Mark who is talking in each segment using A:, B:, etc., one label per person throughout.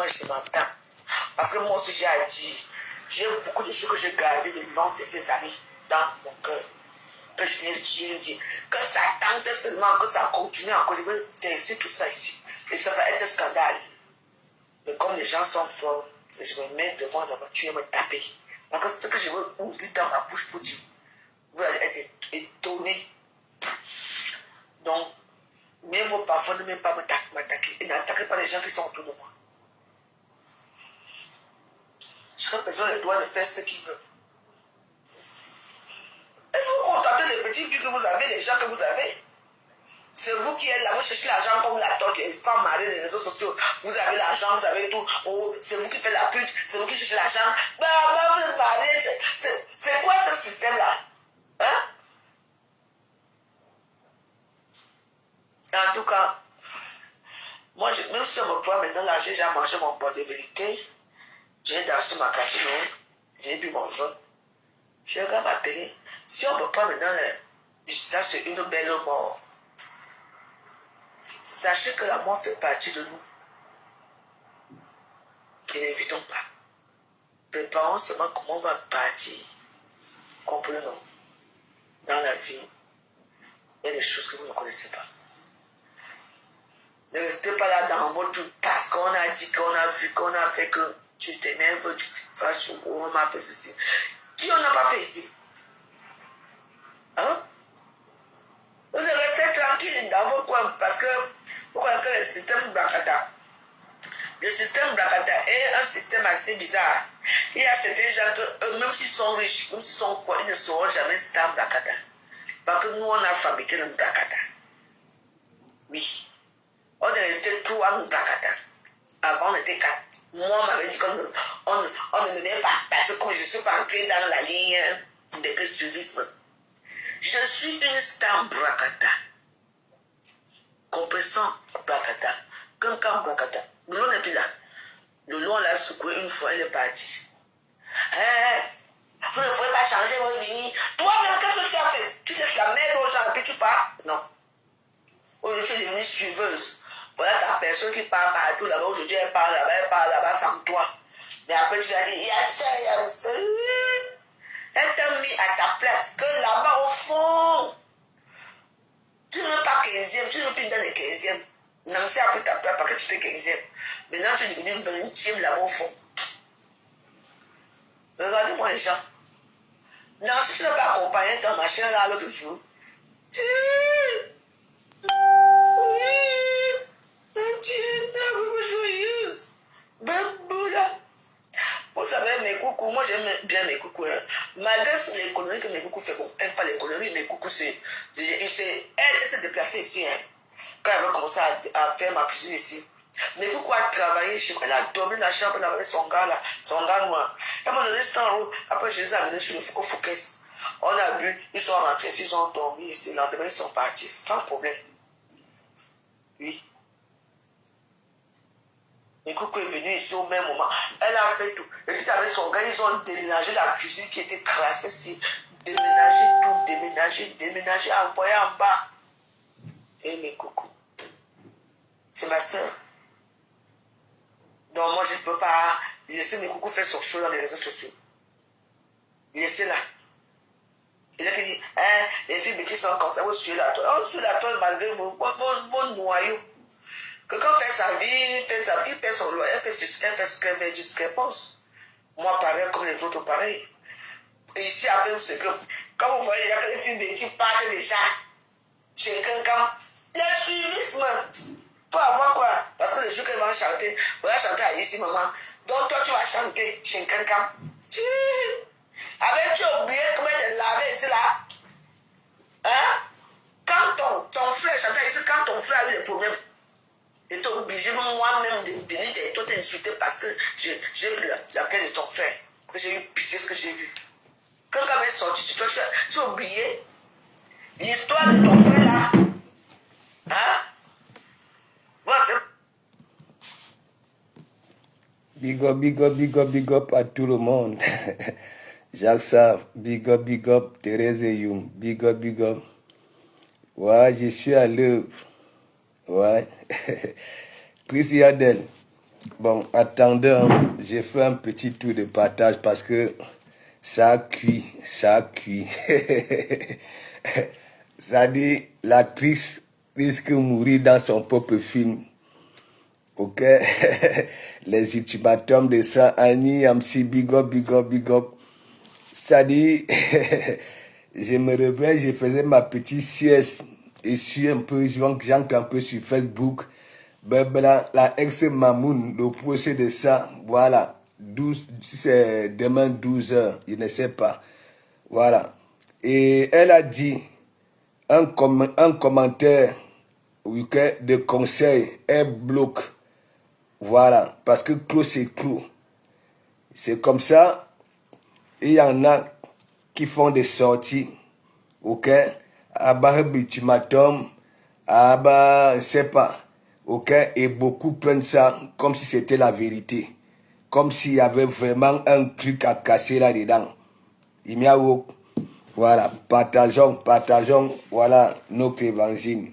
A: moi je m'entends. Parce que moi aussi j'ai à dire, j'ai beaucoup de choses que j'ai gardées le long de ces années dans mon cœur. Que je n'ai rien dit. Que ça tente seulement, que ça continue encore. Je veux laisser tout ça ici. Et ça va être un scandale. Mais comme les gens sont forts, je me mets devant la voiture et me taper. Parce que ce que je veux ouvrir dans ma bouche pour dire, vous allez être étonnés. Donc, même vos parents ne même pas m'attaquer. Et n'attaquez pas les gens qui sont autour de moi. Chaque personne a le droit de faire ce qu'il veut. Et vous contentez les petits vies que vous avez, les gens que vous avez. C'est vous qui êtes là, vous cherchez l'argent comme la toque, les femmes mariées, les réseaux sociaux. Vous avez l'argent, vous avez tout. Oh, c'est vous qui faites la pute, c'est vous qui cherchez l'argent. Bah, vous êtes mariés. C'est quoi ce système-là? Hein? En tout cas, moi, même si on me voit maintenant là, j'ai déjà mangé mon bol de vérité. J'ai dansé ma catino, j'ai bu mon vin. Je regarde ma télé. Si on me prend maintenant, ça c'est une belle mort. Sachez que la mort fait partie de nous. Et n'évitons pas. Préparons seulement comment on va partir. Comprenons. Dans la vie, il y a des choses que vous ne connaissez pas. Ne restez pas là dans votre parce qu'on a dit, qu'on a vu, qu'on a fait que tu t'énerves, tu te fâches, on m'a fait ceci. Qui on n'a pas fait ici? Hein? Vous restez tranquille dans vos coins parce que vous croyez que le système Blakata, le système Blakata est un système assez bizarre. Il y a certains gens que, même s'ils sont riches, même s'ils sont quoi, ils ne sauront jamais système Blakata. Parce que nous, on a fabriqué le Blakata. Oui. On est resté trois en Blakata. Avant, on était quatre. Moi, on m'avait dit qu'on ne menait pas. Parce que comme je ne suis pas entré dans la ligne de suivisme, je suis une star Blakata. Compressant Blakata. Quand Blakata. Le long n'est plus là. Le long l'a secoué une fois, il est parti. Vous ne pouvez pas changer votre vie. Toi-même, qu'est-ce que tu as fait? Tu laisses la merde aux gens et puis tu pars? Non. Aujourd'hui, tu es devenue suiveuse. Voilà ta personne qui part partout là-bas. Aujourd'hui, elle part là-bas sans toi. Mais après, tu lui as dit, il y a ça, il y a ça. Elle t'a mis à ta place. Que là-bas, au fond, tu n'es pas 15e, tu n'es plus dans les 15e. Nancy a pris ta place parce que tu étais 15e. Maintenant, tu es devenu 20e là-bas au fond. Regardez-moi les gens. Nancy, tu n'as pas accompagné ton machin là l'autre jour. Vous savez, mes coucous, moi j'aime bien mes coucous. Hein. Malgré les conneries que mes coucous fait, bon, elle ne fait pas les conneries, mes coucous, elle s'est déplacée ici. Hein, quand elle avait commencé à faire ma cuisine ici. Mes coucous a travaillé chez moi, elle a dormi dans la chambre avec son gars là, son gars noir. Elle m'a donné 100 euros. Après, je les ai amenés sur le Foucault-Fouquès. On a bu, ils sont rentrés, ils ont dormi ici. Le lendemain, ils sont partis, sans problème. Oui. Et coucou est venu ici au même moment. Elle a fait tout. Et puis avec son gars, ils ont déménagé la cuisine qui était crassée ici. Déménager tout, déménager, envoyer en bas. Et mes coucou. C'est ma soeur. Donc moi, je ne peux pas laisser mes coucous faire son show dans les réseaux sociaux. Laissez-la. Il a dit, les filles bêtises sont comme ça, vous suivez la toile. On suit la toile malgré vos noyaux. Quelqu'un fait sa vie, il fait son loyer, elle fait ce qu'elle fait jusqu'à qu'elle pense. Moi, pareil, comme les autres, pareil. Et ici, après, c'est que, quand vous voyez, il y a que les filles bêtises partent déjà chez quelqu'un. Le suivisme, pour avoir quoi? Parce que les gens qui vont chanter, on va chanter à ici, maman. Donc, toi, tu vas chanter chez quelqu'un. Avec tu as oublié comment te laver ici, là. Hein? Quand ton frère chantait ici, quand ton frère a eu des problèmes, et t'es obligé moi-même de venir et toi t'insulter parce que j'ai eu la plaie de ton frère. Que j'ai eu pitié de ce que j'ai vu. Quand on est sorti sur toi, tu as oublié l'histoire de ton frère là. Hein? Moi, c'est...
B: Big up à tout le monde. Jacques Sav, big up, Thérèse Youm, big up. Ouais, je suis à l'œuvre. Ouais. Chris Yadel, Bon, attendez, hein. J'ai fait un petit tour de partage parce que ça a cuit, ça a cuit. Ça dit, l'actrice risque de mourir dans son propre film. Ok? Les ultimatums de ça, Annie, Amsi, big up, big up, big up. C'est-à-dire, je me réveille, je faisais ma petite sieste et suis un peu, j'entre un peu sur Facebook. Ben, la ex-Mamoun, le procès de ça, voilà. 12, si c'est demain 12 heures, je ne sais pas. Voilà. Et elle a dit un commentaire de conseil, elle bloque. Voilà. Parce que clos, c'est clos. C'est comme ça. Il y en a qui font des sorties. Ok? Abba ultimatum. Abba, je sais pas. Ok? Et beaucoup prennent ça comme si c'était la vérité. Comme s'il y avait vraiment un truc à cacher là-dedans. Il y a voilà, partageons, voilà, notre évangile.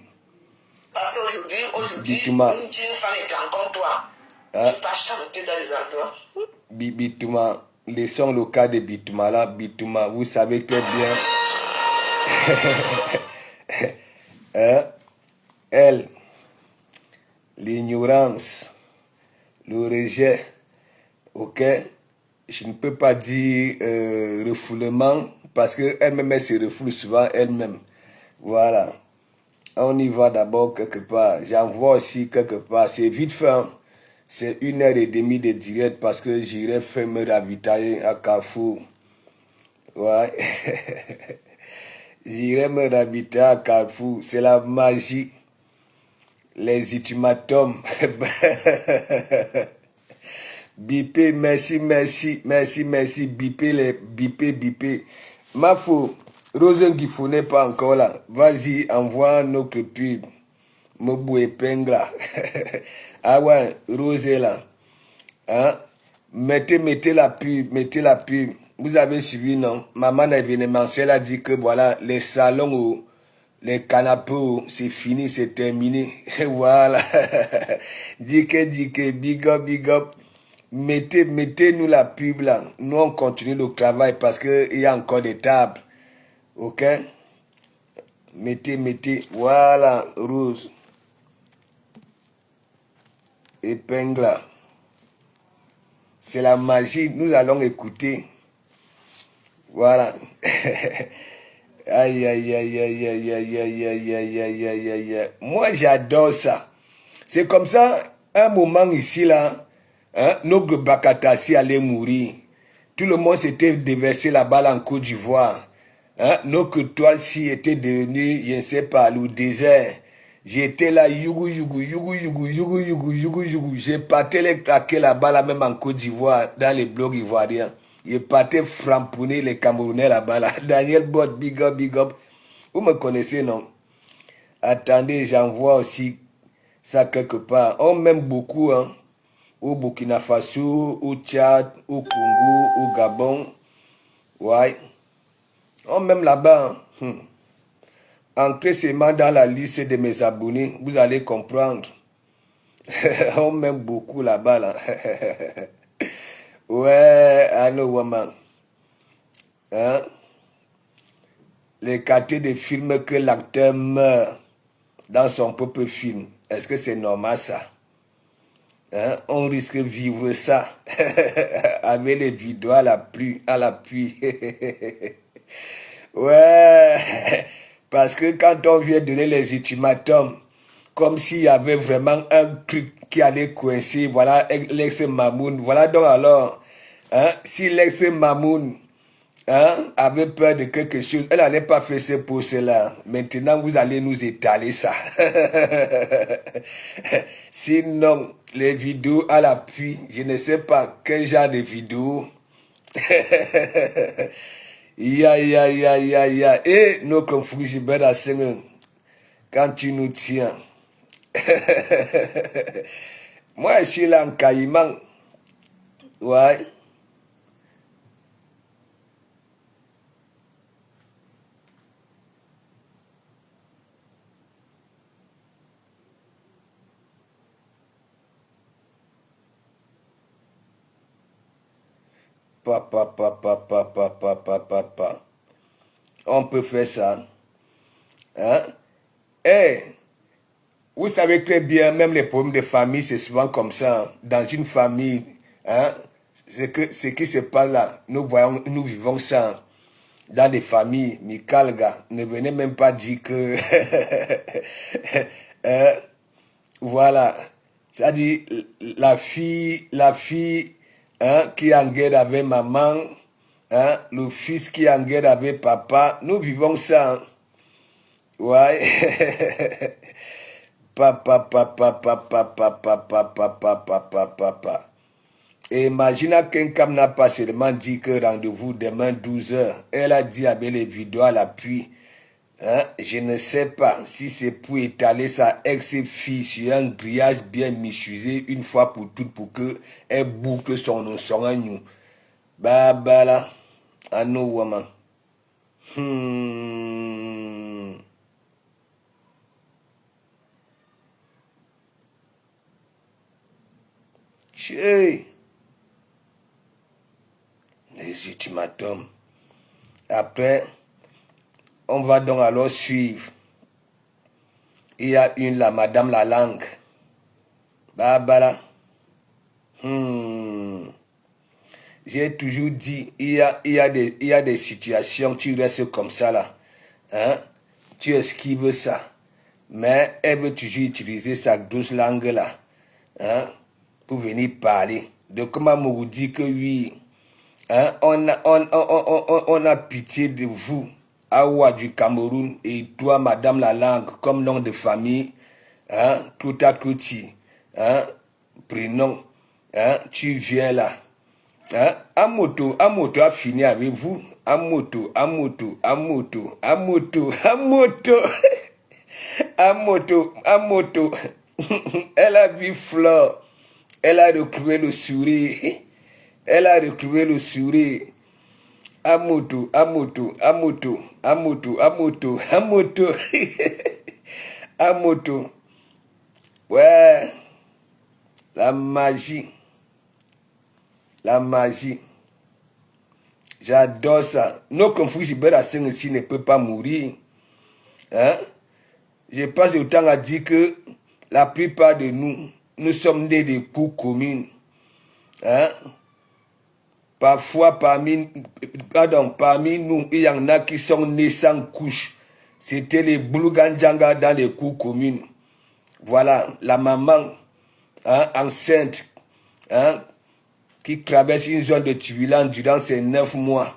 A: Parce qu'aujourd'hui,
B: Bitouma,
A: une femme est comme toi.
B: hein,
A: Tu peux chanter dans les endroits.
B: Bitouma, laissons le cas de Bitouma là. Bitouma, vous savez très bien, hein, elle, l'ignorance, le rejet, ok, je ne peux pas dire refoulement parce qu'elle-même, elle se refoule souvent elle-même. Voilà. On y va d'abord quelque part. J'en vois aussi quelque part. C'est vite fait. Hein. C'est 1h30 de direct parce que j'irai faire me ravitailler à Carrefour. Ouais. J'irai me ravitailler à Carrefour. C'est la magie. Les ultimatums. Bipé, merci, bipé. Ma fou, Rosen Gifo n'est pas encore là. Vas-y, envoie notre pub. Mobu épingle là. Ah ouais, Rosé là. Hein? Mettez la pub. Vous avez suivi, non? Maman événementielle a dit que voilà, les salons, les canapés, c'est fini, c'est terminé. Voilà. Dike, big up. Mettez-nous la pub là. Nous, on continue le travail parce qu'il y a encore des tables. Ok? Mettez. Voilà, Rose. Épingle là. C'est la magie. Nous allons écouter. Voilà. Aïe. Moi, j'adore ça. C'est comme ça, un moment ici, là, hein, notre Bakatassi allait mourir. Tout le monde s'était déversé la balle en Côte d'Ivoire. Hein, notre toile-ci était devenue, je ne sais pas, le désert. J'étais là, yougou. J'ai parté les claquer la balle même en Côte d'Ivoire, dans les blocs ivoiriens. J'ai parti framponner les Camerounais là-bas, là. Daniel Bott, big up. Vous me connaissez, non? Attendez, j'envoie aussi ça quelque part. On m'aime beaucoup, hein. Au Burkina Faso, au Tchad, au Congo, au Gabon. Ouais. On m'aime là-bas, hein. Entrez seulement dans la liste de mes abonnés, vous allez comprendre. On m'aime beaucoup là-bas, là. Ouais, I know woman. Hein? Les quartiers de films que l'acteur meurt dans son propre film. Est-ce que c'est normal ça? Hein? On risque de vivre ça avec les vidéos à l'appui. Ouais, parce que quand on vient donner les ultimatums, comme s'il y avait vraiment un truc qui allait coincer, voilà, l'ex-Mamoun. Voilà donc alors, hein, si l'ex-Mamoun, hein, avait peur de quelque chose, elle n'allait pas faire ça pour cela. Maintenant, vous allez nous étaler ça. Sinon, les vidéos à l'appui, je ne sais pas quel genre de vidéos. Ya. Et nos conflits, quand tu nous tiens. Moi, je suis là en Caïman. Ouais. On peut faire ça. Hein? Eh, vous savez très bien, même les problèmes de famille, c'est souvent comme ça. Dans une famille, hein, ce qui se passe là, nous vivons ça. Dans des familles, Mikalga, ne venez même pas dire que... voilà. C'est-à-dire, la fille hein, qui est en guerre avec maman, hein, le fils qui est en guerre avec papa, nous vivons ça. Hein. Ouais. Papa. Et imagine qu'un n'a pas seulement dit que rendez-vous demain 12h. Elle a dit avec les vidéos à l'appui. Hein, je ne sais pas si c'est pour étaler sa ex-fille sur un grillage bien michusé une fois pour toutes pour qu'elle boucle son agneau. Bah là, à nos woman. Chez les ultimatums. Après, on va donc alors suivre. Il y a une là, Madame la langue. Bah là. J'ai toujours dit, il y a des situations, tu restes comme ça là. Hein? Tu esquives ça. Mais elle veut toujours utiliser sa douce langue là. Hein? Pour venir parler. De comment vous dit que oui. Hein? On a pitié de vous. Awa du Cameroun et toi, Madame la langue, comme nom de famille, hein, tout à côté, hein, prénom, hein, tu viens là. Hein, Amoto a fini avec vous. Amoto. Elle a vu Flore. Elle a retrouvé le sourire. Amoto. Ouais. La magie. J'adore ça. Nos conflits cyberassassins ici ne peut pas mourir. Hein? Je passe le temps à dire que la plupart de nous sommes nés de coups communes. Hein? Parfois, parmi nous, il y en a qui sont nés sans couche. C'était les Boulouganjanga dans les cours communes. Voilà, la maman hein, enceinte hein, qui traverse une zone de turbulence durant ses 9 mois.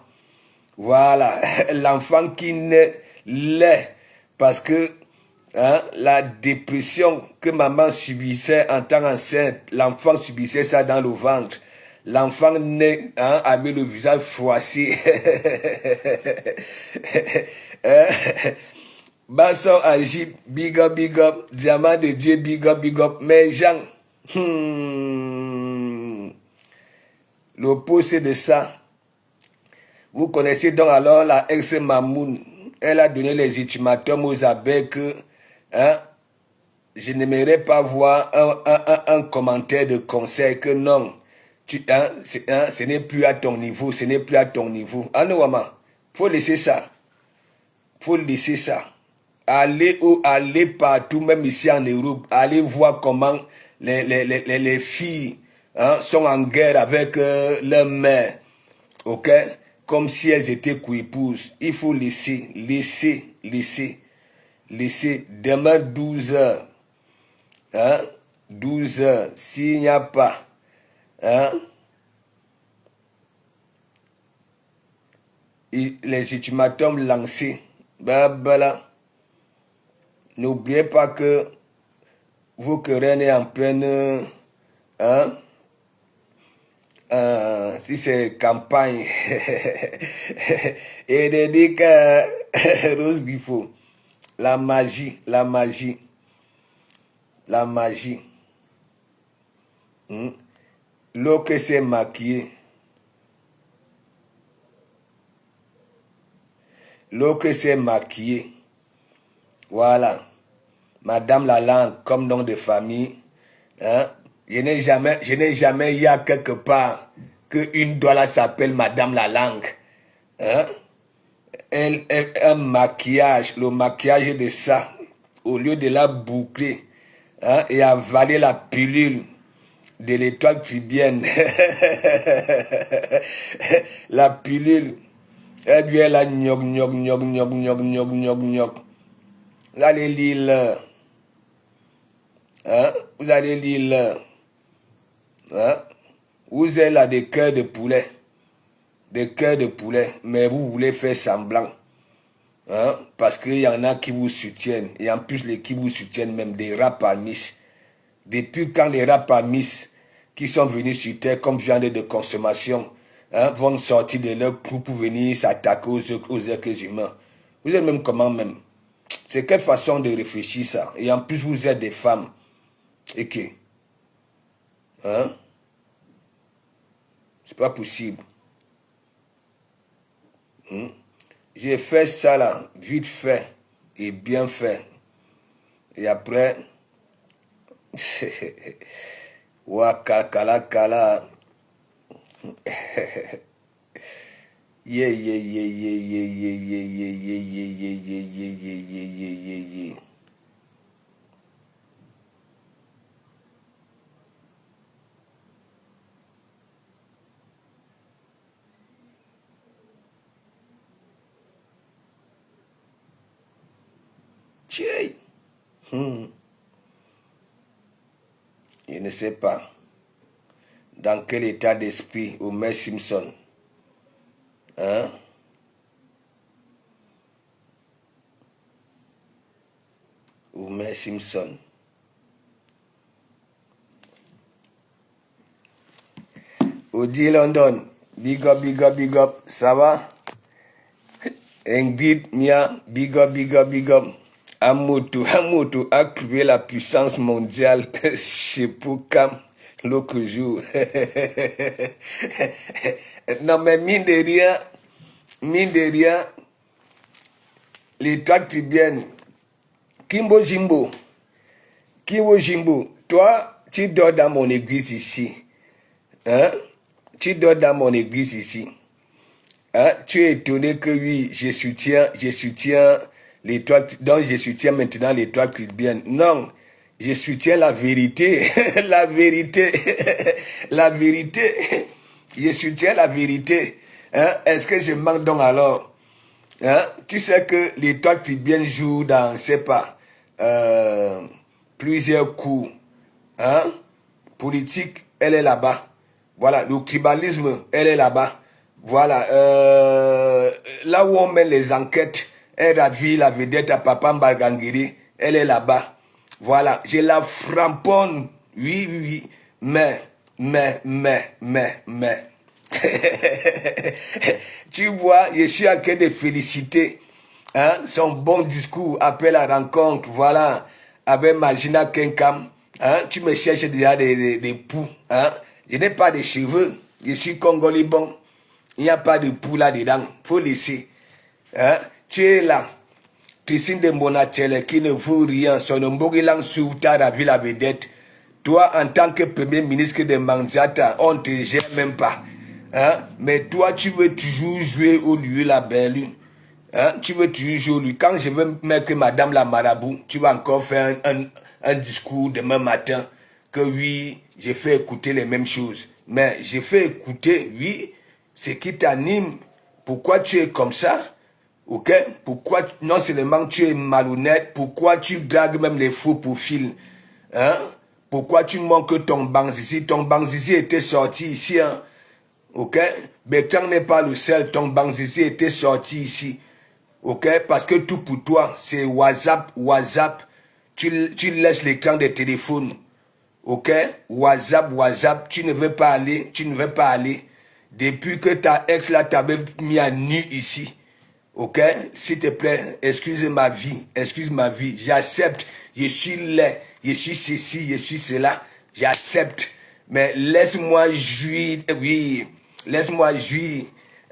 B: Voilà, l'enfant qui naît laid parce que hein, la dépression que maman subissait en tant qu'enceinte, l'enfant subissait ça dans le ventre. L'enfant naît hein, avec le visage froissé. Basson Agib, big up, diamant de Dieu, big up. Mais Jean, l'opposé de ça. Vous connaissez donc alors la ex-Mamoun. Elle a donné les ultimatums aux abeilles que hein, je n'aimerais pas voir un commentaire de conseil que non. Ce n'est plus à ton niveau, Ah non, maman, faut laisser ça. Allez partout, même ici en Europe, allez voir comment les filles hein, sont en guerre avec leur mère. Ok? Comme si elles étaient couipouses. Il faut laisser. Demain 12h. Hein? 12h. S'il n'y a pas hein, les ultimatums lancés, là, n'oubliez pas que vous querellez en pleine hein, si c'est campagne et dédique Rose Grifo, la magie. L'eau que c'est maquillé. Voilà. Madame la langue, comme nom de famille. Hein? Je n'ai jamais, il y a quelque part, qu'une douala s'appelle Madame la Langue. Hein? Un maquillage, le maquillage de ça, au lieu de la boucler, hein, et avaler la pilule de l'étoile tribienne, la pilule, eh bien la gnoc, gnoc, gnoc, gnoc, gnoc, gnoc, gnoc, gnoc. Vous allez lire, hein, vous allez lire, hein, vous êtes là des cœurs de poulet. Des cœurs de poulet, mais vous voulez faire semblant. Hein? Parce qu'il y en a qui vous soutiennent. Et en plus, les qui vous soutiennent, même des rapamis. Depuis quand les rapamis qui sont venus sur terre comme viande de consommation, hein, vont sortir de leur cou pour venir s'attaquer aux êtres humains. Vous êtes même comment même? C'est quelle façon de réfléchir ça? Et en plus, vous êtes des femmes. Et que? Hein? C'est pas possible. J'ai fait ça là, vite fait et bien fait. Et après, Wakakala. Yeah, yeah, yeah, yeah, yeah, yeah, yeah, yeah, yeah, yeah, yeah, yeah, yeah, yeah, yeah, yeah. Je ne sais pas dans quel état d'esprit Homer Simpson, hein? Homer Simpson. Audi London, big up, big up, big up, ça va? Ingrid Mia, big up, big up, big up. Amoto a trouvé la puissance mondiale chez Poukam l'autre jour. Non mais mine de rien, les trois tribiennes, Kimbo Jimbo, toi, tu dors dans mon église ici. Hein? Tu dors dans mon église ici. Hein? Tu es étonné que oui, je soutiens les trois, donc je soutiens maintenant les trois tribiennes. Non, je soutiens la vérité. La vérité. La vérité. Je soutiens la vérité. Hein? Est-ce que je manque donc alors? Hein? Tu sais que les trois tribiennes jouent dans, je ne sais pas, plusieurs coups. Hein? Politique, elle est là-bas. Voilà, le tribalisme, elle est là-bas. Voilà, là où on met les enquêtes, elle a vu la vedette à Papa Mbalgangiri, elle est là-bas. Voilà, je la framponne, oui, mais. Tu vois, je suis en train de féliciter, hein, son bon discours, appel à rencontre, voilà, avec Magina Kenkam, hein, tu me cherches déjà des poux, hein, je n'ai pas de cheveux, je suis congolais bon. Il n'y a pas de pou là-dedans. Il faut laisser. Hein? Tu es là. Christine de Monachele qui ne vaut rien. Son Mbogilang Souta la ville à vedette. Toi, en tant que premier ministre de Manzata, on ne te gère même pas. Hein? Mais toi, tu veux toujours jouer au lieu la belle. Hein? Tu veux toujours jouer au lieu. Quand je veux mettre Madame la Marabout, tu vas encore faire un discours demain matin que oui, j'ai fait écouter les mêmes choses. Mais j'ai fait écouter, oui, ce qui t'anime, pourquoi tu es comme ça, ok? Pourquoi, non seulement tu es malhonnête, pourquoi tu dragues même les faux profils, hein? Pourquoi tu manques ton Banzizi? Ton Banzizi était sorti ici, hein? Ok? Bertrand n'est pas le seul, ton Banzizi était sorti ici, ok? Parce que tout pour toi, c'est WhatsApp, tu laisses l'écran des téléphones, ok? WhatsApp, tu ne veux pas aller, Depuis que ta ex là t'avait mis à nu ici, ok? S'il te plaît, excuse ma vie, j'accepte, je suis laid, je suis ceci, je suis cela, j'accepte, mais laisse-moi jouir, oui, laisse-moi jouir,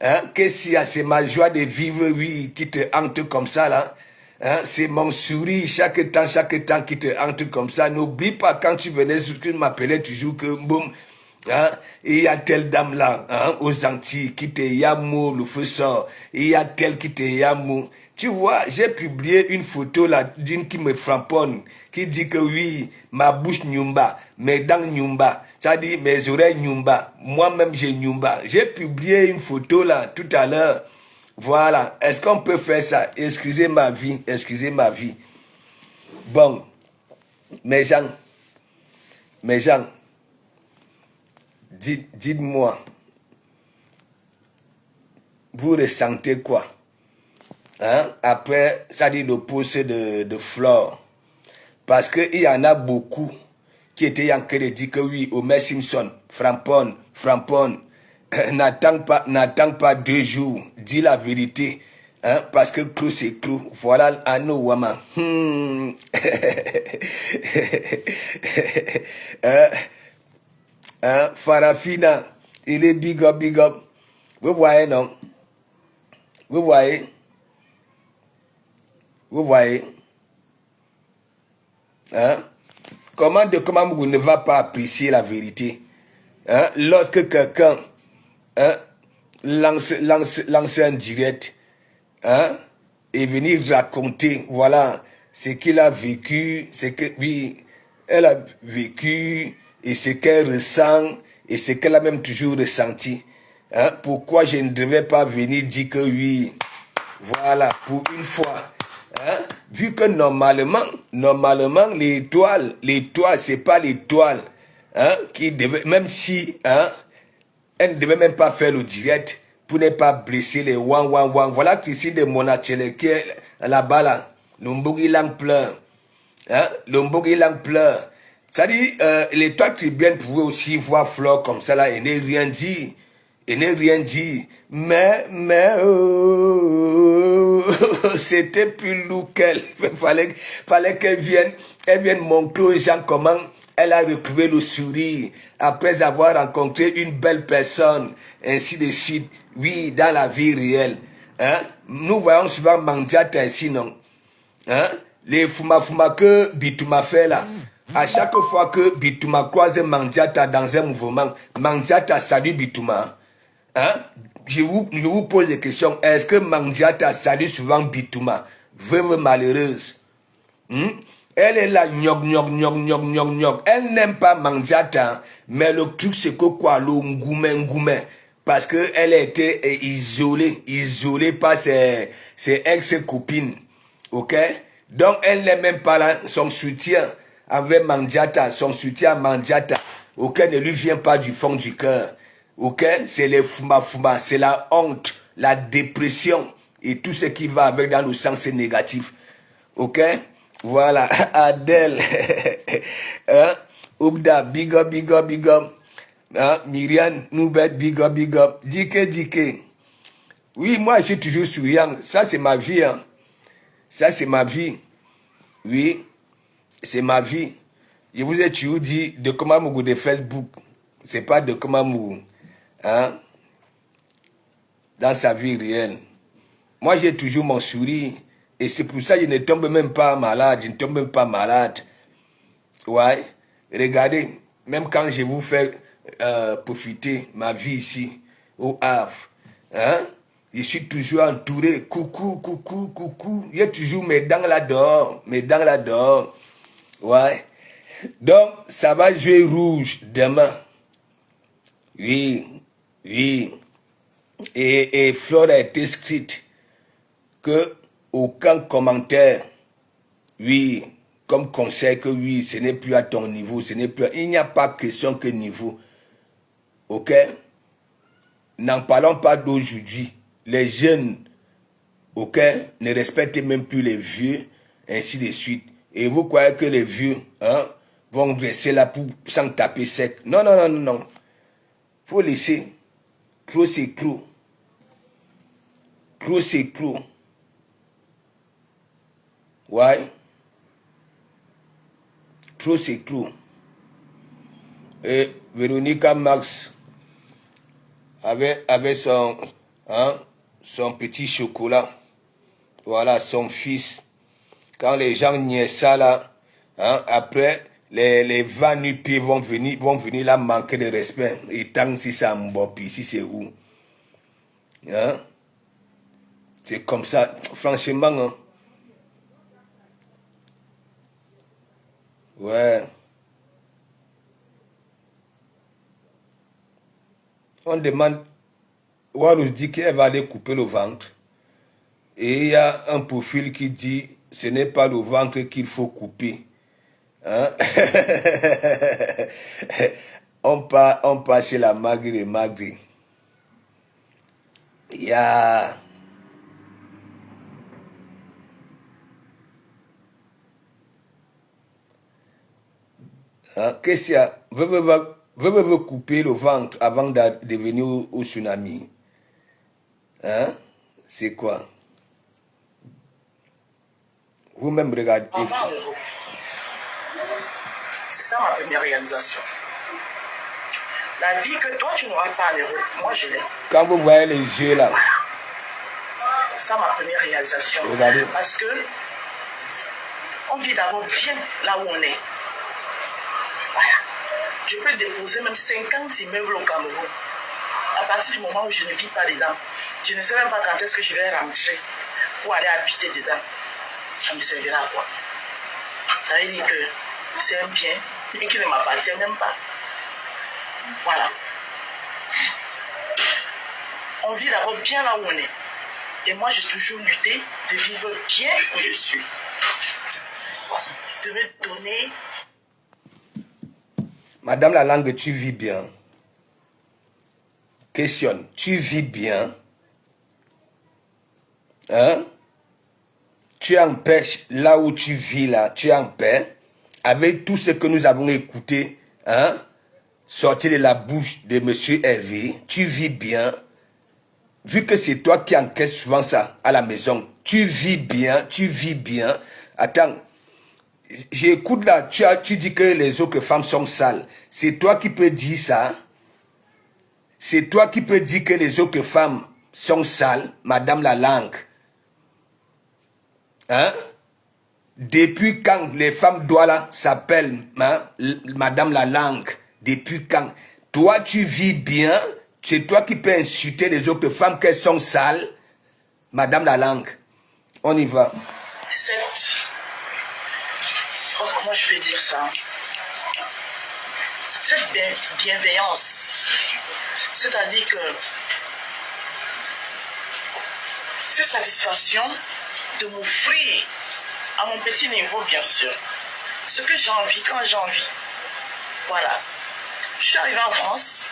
B: hein? Qu'est-ce qu'il y a, c'est ma joie de vivre, oui, qui te hante comme ça là, hein? C'est mon sourire chaque temps qui te hante comme ça. N'oublie pas quand tu venais, tu m'appelais toujours que boum. Hein? Il y a telle dame là, hein, aux Antilles, qui te yamo, le feu sort. Il y a telle qui te yamo. Tu vois, j'ai publié une photo là d'une qui me framponne, qui dit que oui, ma bouche nyumba, mes dents nyumba, ça dit mes oreilles nyumba, moi-même j'ai nyumba. J'ai publié une photo là tout à l'heure. Voilà, est-ce qu'on peut faire ça? Excusez ma vie, excusez ma vie. Bon, mes gens, dites-moi, vous ressentez quoi? Hein? Après, ça dit le poste de Flore. Parce qu'il y en a beaucoup qui étaient en train de dire que oui, Homer Simpson, Frampon, n'attends pas 2 jours, dis la vérité. Hein? Parce que clou c'est clou. Voilà un Wama. Farafina, il est big up, big up. Vous voyez, non? Vous voyez? Vous voyez? Hein? Comment vous ne va pas apprécier la vérité? Hein? Lorsque quelqu'un lance un direct, hein, et venir raconter, voilà, ce qu'il a vécu, ce que oui, elle a vécu, et ce qu'elle ressent, et ce qu'elle a même toujours ressenti. Hein? Pourquoi je ne devais pas venir dire que oui, voilà, pour une fois. Hein? Vu que normalement, l'étoile, c'est pas l'étoile, hein, qui devait, même si, hein, elle ne devait même pas faire le direct pour ne pas blesser les wang. Voilà Christine de Monachele qui est là-bas là. L'Ombogi Lang pleure. Hein? L'Ombogi Lang pleure. Ça dit, l'étoile tribune pouvait aussi voir Flore comme ça là et ne rien dire. Mais, c'était plus lourd qu'elle. Fallait qu'elle vienne montrer aux gens comment elle a retrouvé le sourire après avoir rencontré une belle personne, ainsi de suite. Oui, dans la vie réelle. Hein? Nous voyons souvent Mandiata ainsi, non? Hein? Les fuma que Bitouma fait là. À chaque fois que Bitouma croise Mandiata dans un mouvement, Mandiata salue Bitouma. Hein? Je vous pose des questions. Est-ce que Mandiata salue souvent Bitouma? Veuve malheureuse. Elle est là, gnog. Elle n'aime pas Mandiata, mais le truc c'est que quoi, le ngoumé. Parce qu'elle a été isolée par ses ex-copines. Ok? Donc elle n'est même pas là, son soutien avec Mandiata, ok, ne lui vient pas du fond du cœur. Ok, c'est les fuma, c'est la honte, la dépression et tout ce qui va avec dans le sens négatif. Ok, voilà, Adèle, hein? Oubda, big up. Hein? Myriam, Noubet, big up. Dike. Oui, moi je suis toujours souriant, ça c'est ma vie. Hein? Ça c'est ma vie. Oui, c'est ma vie. Je vous ai toujours dit de Komamougou de Facebook. C'est pas de Komamougou. Hein? Dans sa vie réelle. Moi, j'ai toujours mon sourire. Et c'est pour ça que je ne tombe même pas malade. Ouais. Regardez, même quand je vous fais profiter ma vie ici, au Havre, hein? Je suis toujours entouré. Coucou. J'ai toujours mes dents là dehors. Ouais. Donc, ça va jouer rouge demain. Oui. Et Flore a été écrite que aucun commentaire, oui, comme conseil que oui, ce n'est plus à ton niveau, il n'y a pas question que niveau. Ok? N'en parlons pas d'aujourd'hui. Les jeunes, ok, ne respectent même plus les vieux, ainsi de suite. Et vous croyez que les vieux, hein, vont rester là pour s'en taper sec. Non. Faut laisser. Clos c'est clos. Ouais. Clos c'est clos. Et Véronica Max avait son petit chocolat. Voilà, son fils. Quand les gens niaient ça là, hein, après, les vents nu-pieds vont venir là manquer de respect. Et tant si c'est à Mbopi, si c'est où. Hein? C'est comme ça, franchement. Hein? Ouais. On demande, Warous dit qu'elle va aller couper le ventre. Et il y a un profil qui dit, ce n'est pas le ventre qu'il faut couper. Hein? on part chez la Magri. Il y a... Hein? Qu'est-ce qu'il y a? Veut couper le ventre avant de venir au tsunami. Hein? C'est quoi? Vous-même regardez.
A: C'est ça ma première réalisation. La vie que toi tu n'auras pas en Europe, moi je l'ai.
B: Quand vous voyez les yeux là.
A: Voilà. C'est ça ma première réalisation.
B: Regardez.
A: Parce que on vit d'abord bien là où on est. Voilà. Je peux déposer même 50 immeubles au Cameroun. À partir du moment où je ne vis pas dedans, je ne sais même pas quand est-ce que je vais rentrer pour aller habiter dedans. Ça me servira à quoi? Ça veut dire que c'est un bien et qui ne m'appartient même pas. Voilà. On vit d'abord bien là où on est. Et moi, j'ai toujours lutté de vivre bien où je suis. De me donner...
B: Madame la langue, tu vis bien. Questionne, tu vis bien? Hein? Tu es en paix là où tu vis là, tu es en paix avec tout ce que nous avons écouté, hein? Sorti de la bouche de M. Hervé, tu vis bien? Vu que c'est toi qui encaisses souvent ça à la maison, tu vis bien, tu vis bien. Attends, j'écoute là, tu dis que les autres femmes sont sales. C'est toi qui peux dire ça? C'est toi qui peux dire que les autres femmes sont sales, Madame la langue? Hein? Depuis quand les femmes douala s'appellent Madame la langue? Depuis quand? Toi, tu vis bien? C'est toi qui peux insulter les autres femmes qu'elles sont sales, Madame la langue? On y va.
A: Comment je vais dire ça? Cette bienveillance, c'est-à-dire que cette satisfaction de m'offrir à mon petit niveau, bien sûr, ce que j'ai envie quand j'ai envie. Voilà. Je suis arrivée en France,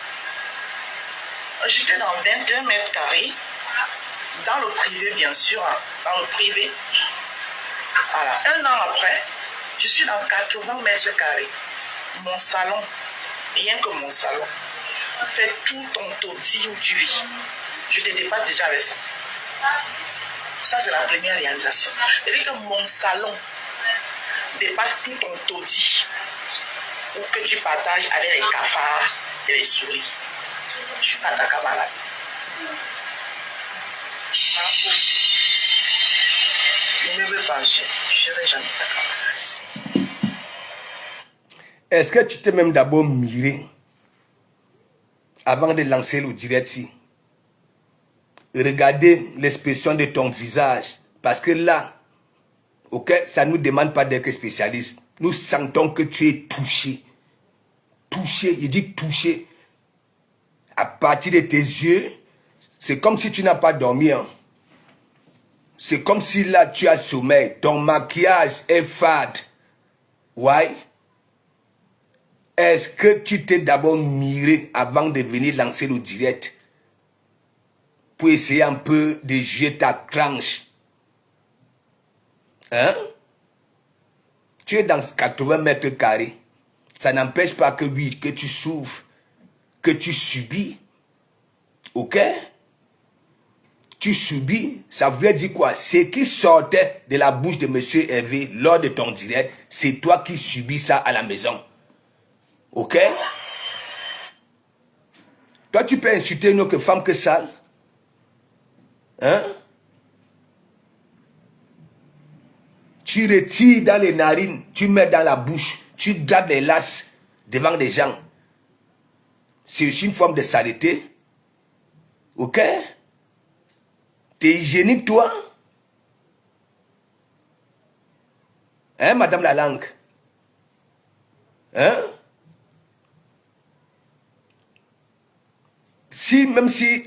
A: j'étais dans 21 mètres carrés, dans le privé, bien sûr, hein, dans le privé. Voilà. Un an après, je suis dans 80 mètres carrés. Mon salon, rien que mon salon, fais tout ton taudis où tu vis. Je te dépasse déjà avec ça. Ça, c'est la première réalisation. C'est-à-dire que mon salon dépasse tout ton taudis ou que tu partages avec les cafards et les souris. Je ne suis pas ta camarade. Ne me veux pas, je ne serai jamais ta camarade.
B: Est-ce que tu t'es même d'abord miré avant de lancer le direct ici? Regardez l'expression de ton visage. Parce que là, ok, ça ne nous demande pas d'être spécialiste. Nous sentons que tu es touché. Touché, il dit touché. À partir de tes yeux, c'est comme si tu n'as pas dormi. Hein. C'est comme si là, tu as sommeil. Ton maquillage est fade. Ouais. Est-ce que tu t'es d'abord miré avant de venir lancer le direct pour essayer un peu de jouer ta tranche? Hein? Tu es dans 80 mètres carrés. Ça n'empêche pas que oui, que tu souffres, que tu subis. Ok? Tu subis, ça voulait dire quoi? Ce qui sortait de la bouche de M. Hervé lors de ton direct, c'est toi qui subis ça à la maison. Ok? Toi, tu peux insulter une autre femme que sale? Hein? Tu retires dans les narines, tu mets dans la bouche, tu gardes les lasses devant les gens. C'est aussi une forme de saleté. Ok? T'es hygiénique, toi? Hein, madame la langue? Hein?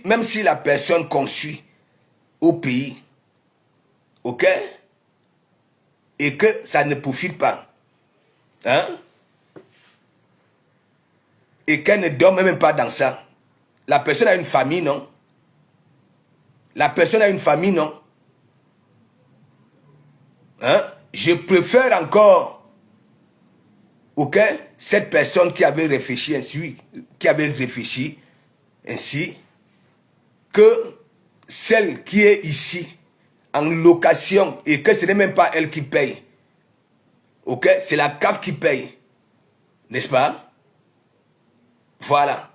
B: Même si la personne qu'on suit au pays, ok? Et que ça ne profite pas, hein? Et qu'elle ne dorme même pas dans ça. La personne a une famille, non? La personne a une famille, non? Hein? Je préfère encore, ok, cette personne qui avait réfléchi ainsi, que celle qui est ici, en location, et que ce n'est même pas elle qui paye. Ok? C'est la CAF qui paye. N'est-ce pas? Voilà.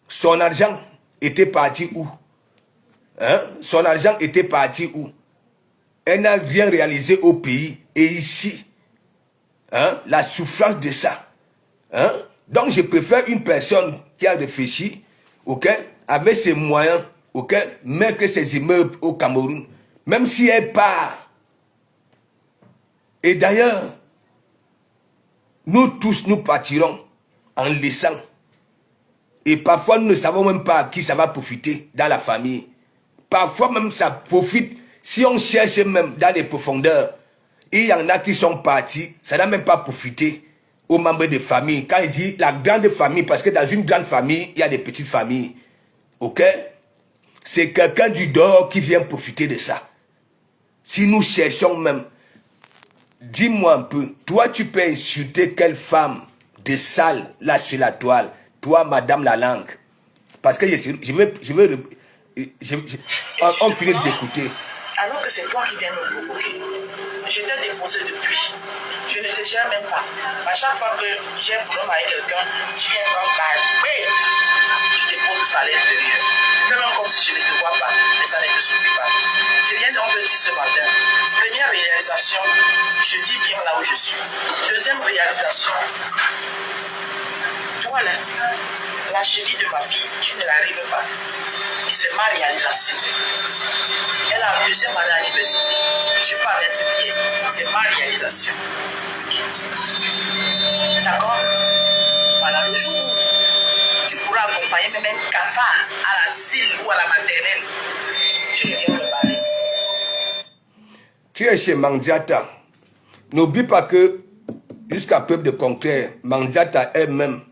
B: Son argent était parti où? Hein? Son argent était parti où? Elle n'a rien réalisé au pays. Et ici, hein? La souffrance de ça. Hein? Donc je préfère une personne qui a réfléchi, ok, avec ses moyens, ok, mettre ses immeubles au Cameroun, même si elle part. Et d'ailleurs, nous tous, nous partirons en laissant. Et parfois, nous ne savons même pas à qui ça va profiter dans la famille. Parfois même, ça profite. Si on cherche même dans les profondeurs, il y en a qui sont partis, ça n'a même pas profité aux membres de famille. Quand il dit la grande famille, parce que dans une grande famille, il y a des petites familles. Ok? C'est quelqu'un du dehors qui vient profiter de ça. Si nous cherchons même, dis-moi un peu, toi tu peux insulter quelle femme de sale là sur la toile, toi madame la langue. Parce que on finit d'écouter.
A: Alors que c'est toi qui viens me provoquer. Je t'ai déposé depuis. Je ne te gère même pas. À chaque fois que j'ai un problème avec quelqu'un, je viens prendre ta main. Je dépose ça à l'intérieur. Fais même comme si je ne te vois pas, mais ça ne te suffit pas. Je viens de te dire ce matin. Première réalisation, je vis bien là où je suis. Deuxième réalisation, toi là, la chérie de ma fille, tu ne l'arrives pas. Et c'est ma réalisation. Elle a la deuxième année à l'université. Je peux en être fier. C'est ma réalisation. D'accord? Voilà, le jour où tu pourras accompagner même un cafard à la cile ou à la maternelle, tu ne viens me parler.
B: Tu es chez Mandiata. N'oublie pas que, jusqu'à preuve de contraire, Mandiata elle-même,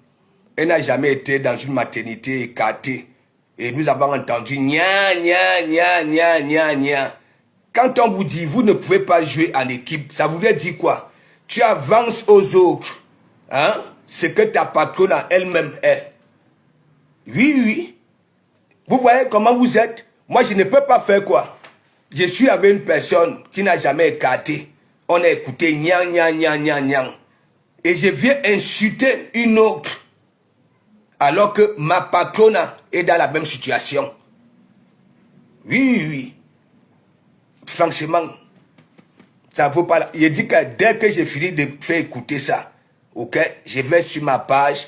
B: elle n'a jamais été dans une maternité écartée. Et nous avons entendu nya, nya, nya, nya, nya, nya. Quand on vous dit, vous ne pouvez pas jouer en équipe, ça voudrait dire quoi? Tu avances aux autres. Hein? Ce que ta patronne elle-même est. Oui, oui. Vous voyez comment vous êtes? Moi, je ne peux pas faire quoi? Je suis avec une personne qui n'a jamais écarté. On a écouté nya, nya, nya, nya, nya. Et je viens insulter une autre. Alors que ma patronne est dans la même situation. Oui, oui. Franchement, ça ne vaut pas. Il dit que dès que j'ai fini de faire écouter ça, ok, je vais sur ma page,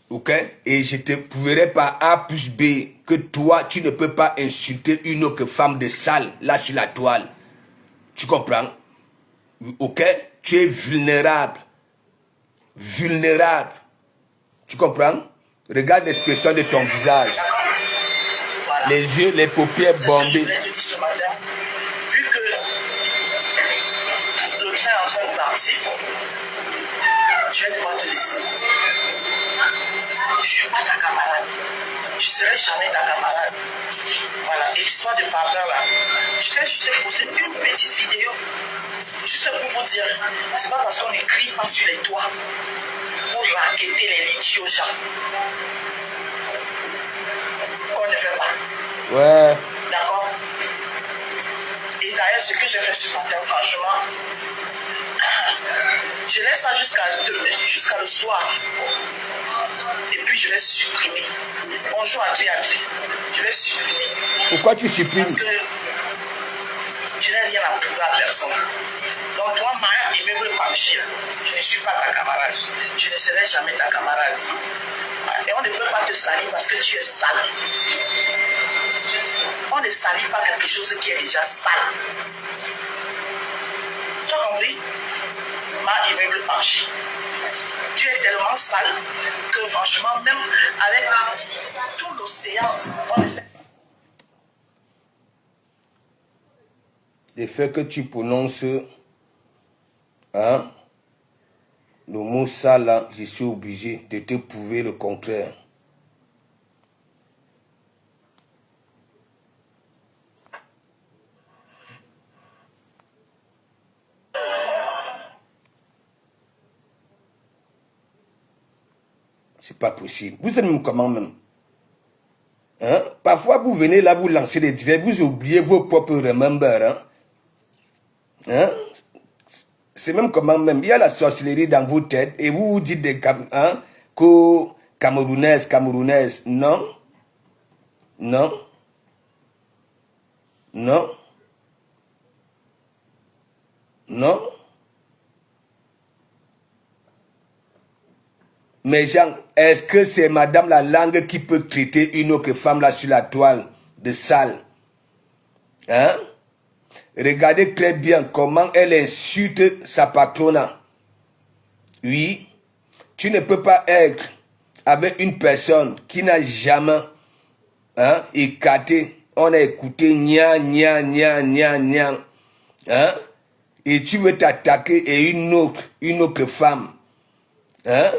B: ok, et je te prouverai par A plus B que toi, tu ne peux pas insulter une autre femme de sale, là sur la toile. Tu comprends? Ok? Tu es vulnérable. Vulnérable. Tu comprends? Regarde l'expression de ton visage. Voilà. Les yeux, les paupières bombées. Je voulais te dire ce matin, vu que le train est en train de partir, je vais devoir te laisser. Je ne suis pas ta camarade. Je ne serai jamais ta camarade. Voilà. Et l'histoire de papa là, je t'ai juste posté une petite vidéo. Juste pour vous dire, c'est pas parce qu'on n'écrit pas sur les toits pour raqueter les litiges aux gens qu'on ne fait pas. Ouais. D'accord? Et d'ailleurs, ce que j'ai fait ce matin, franchement, je laisse ça jusqu'à le soir. Et puis je vais supprimer. On joue à triathlon. Je vais supprimer. Pourquoi tu supprimes? Parce que
A: Je n'ai rien à prouver à personne. Donc toi, ma immeuble penché, je ne suis pas ta camarade. Je ne serai jamais ta camarade. Et on ne peut pas te salir parce que tu es sale. On ne salit pas quelque chose qui est déjà sale. Tu as compris? Ma immeuble penché. Tu es tellement sale que franchement, même avec tout l'océan, on ne sait.
B: Le fait que tu prononces hein, le mot sale là, je suis obligé de te prouver le contraire. C'est pas possible. Vous êtes même comment même? Hein? Parfois, vous venez là, vous lancez des directs, vous oubliez vos propres remember. Hein? Hein? C'est même comment même. Il y a la sorcellerie dans vos têtes et vous vous dites des hein, que Camerounaises. Non. Non. Non. Non. Mais Jean, est-ce que c'est madame la langue qui peut traiter une autre femme là sur la toile de sale? Hein? Regardez très bien comment elle insulte sa patronne. Oui, tu ne peux pas être avec une personne qui n'a jamais hein, écarté. On a écouté nia, nia, nia, nia, nia. Hein? Et tu veux t'attaquer à une autre femme. Hein?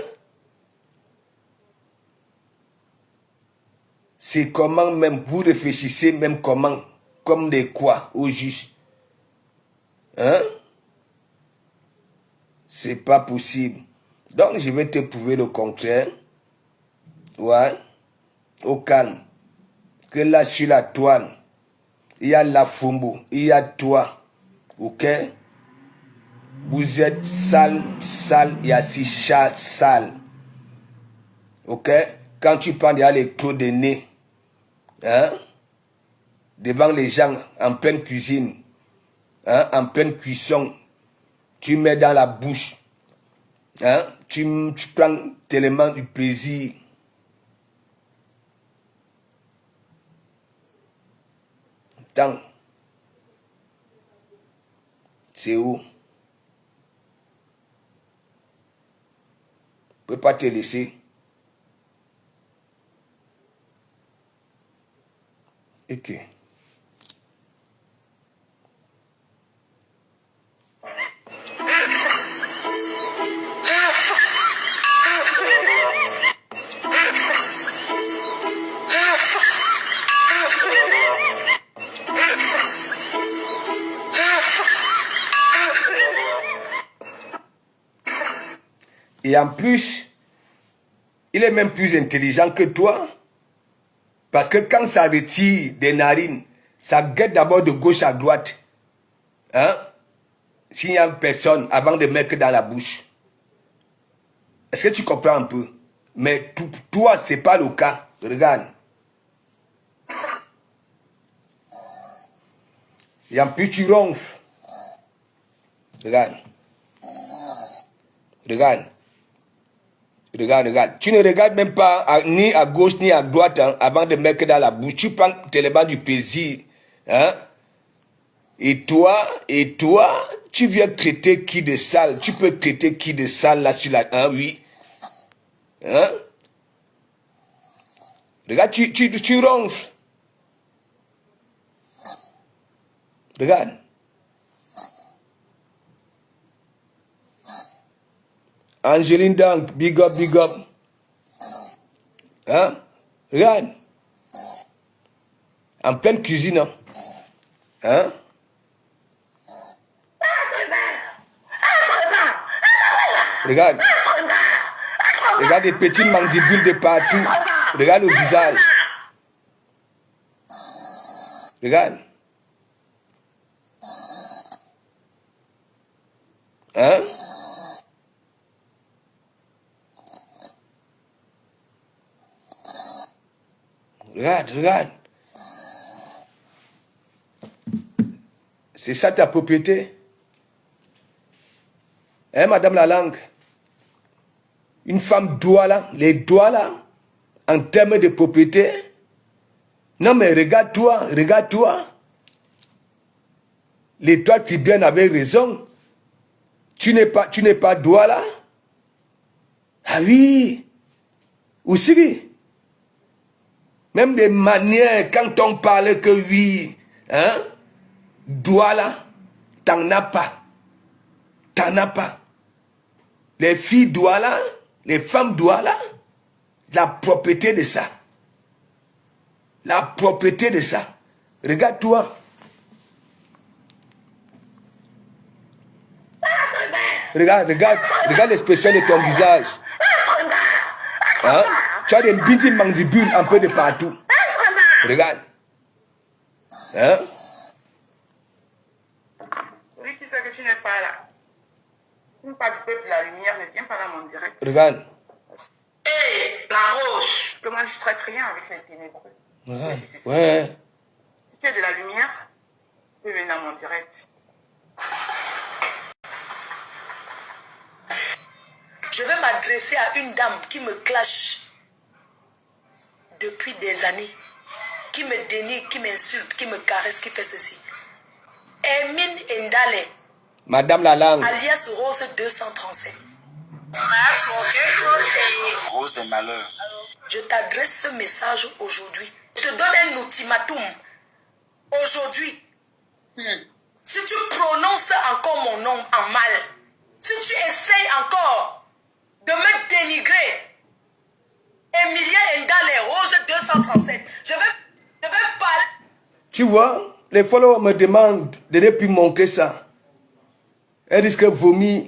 B: C'est comment même vous réfléchissez, même comment, comme des quoi, au juste. Hein? C'est pas possible. Donc, je vais te prouver le contraire. Ouais. Au calme. Que là, sur la toile, il y a la Fumbo, il y a toi. Ok? Vous êtes sale, sale, il y a six chats sales. Ok? Quand tu parles, il y a les clous de nez. Hein? Devant les gens, en pleine cuisine. Hein? En pleine cuisson. Tu mets dans la bouche. Hein? Tu prends tellement du plaisir. Attends. C'est où? Je ne peux pas te laisser. Ok. Et en plus, il est même plus intelligent que toi. Parce que quand ça retire des narines, ça guette d'abord de gauche à droite. Hein? S'il y a une personne avant de mettre dans la bouche. Est-ce que tu comprends un peu? Mais toi, ce n'est pas le cas. Regarde. Et en plus, tu ronfles. Regarde. Regarde. Regarde, regarde. Tu ne regardes même pas ni à gauche ni à droite hein, avant de mettre dans la bouche. Tu prends tellement du plaisir. Hein? Et toi, tu viens traiter qui de sale. Tu peux traiter qui de sale là sur la... Hein, oui. Hein? Regarde, tu ronfles. Regarde. Angeline Dank, big up, big up. Hein? Regarde. En pleine cuisine. Hein? Hein? Regarde. Regarde les petites mandibules de partout. Regarde le visage. Regarde. Hein? Regarde, regarde. C'est ça ta propriété. Hein, madame la langue? Une femme doit là, les doigts là, en termes de propriété. Non mais regarde-toi, regarde-toi. Les toi Tibian avaient raison. Tu n'es pas doigt là. Ah oui. Aussi. Même des manières, quand on parle que oui, hein, doigt là, t'en as pas. T'en as pas. Les filles doigt là, les femmes doigt là, la propriété de ça. La propriété de ça. Regarde-toi. Regarde l'expression de ton visage. Hein? Tu as des petites mandibules un peu de partout. Regarde. Hein?
C: Oui, qui sait que tu n'es pas là. Tu n'es pas du peuple de la lumière, ne viens pas dans mon direct.
B: Regarde.
A: Hé, la roche.
C: Parce que moi, je traite rien avec les ténébreux.
B: Regarde. Ouais.
C: Si tu es de la lumière, tu peux venir dans mon direct.
A: Je vais m'adresser à une dame qui me clash depuis des années, qui me dénigre, qui m'insulte, qui me caresse, qui fait ceci. Hermine Ndale,
B: Madame la langue.
A: alias Rose 237.
D: Rose des malheurs.
A: Je t'adresse ce message aujourd'hui. Je te donne un ultimatum. Aujourd'hui, si tu prononces encore mon nom en mal, si tu essayes encore de me dénigrer, Emilien Ndale, Rose 237, je vais parler.
B: Tu vois, les followers me demandent de ne plus manquer ça. Elle risque de vomir.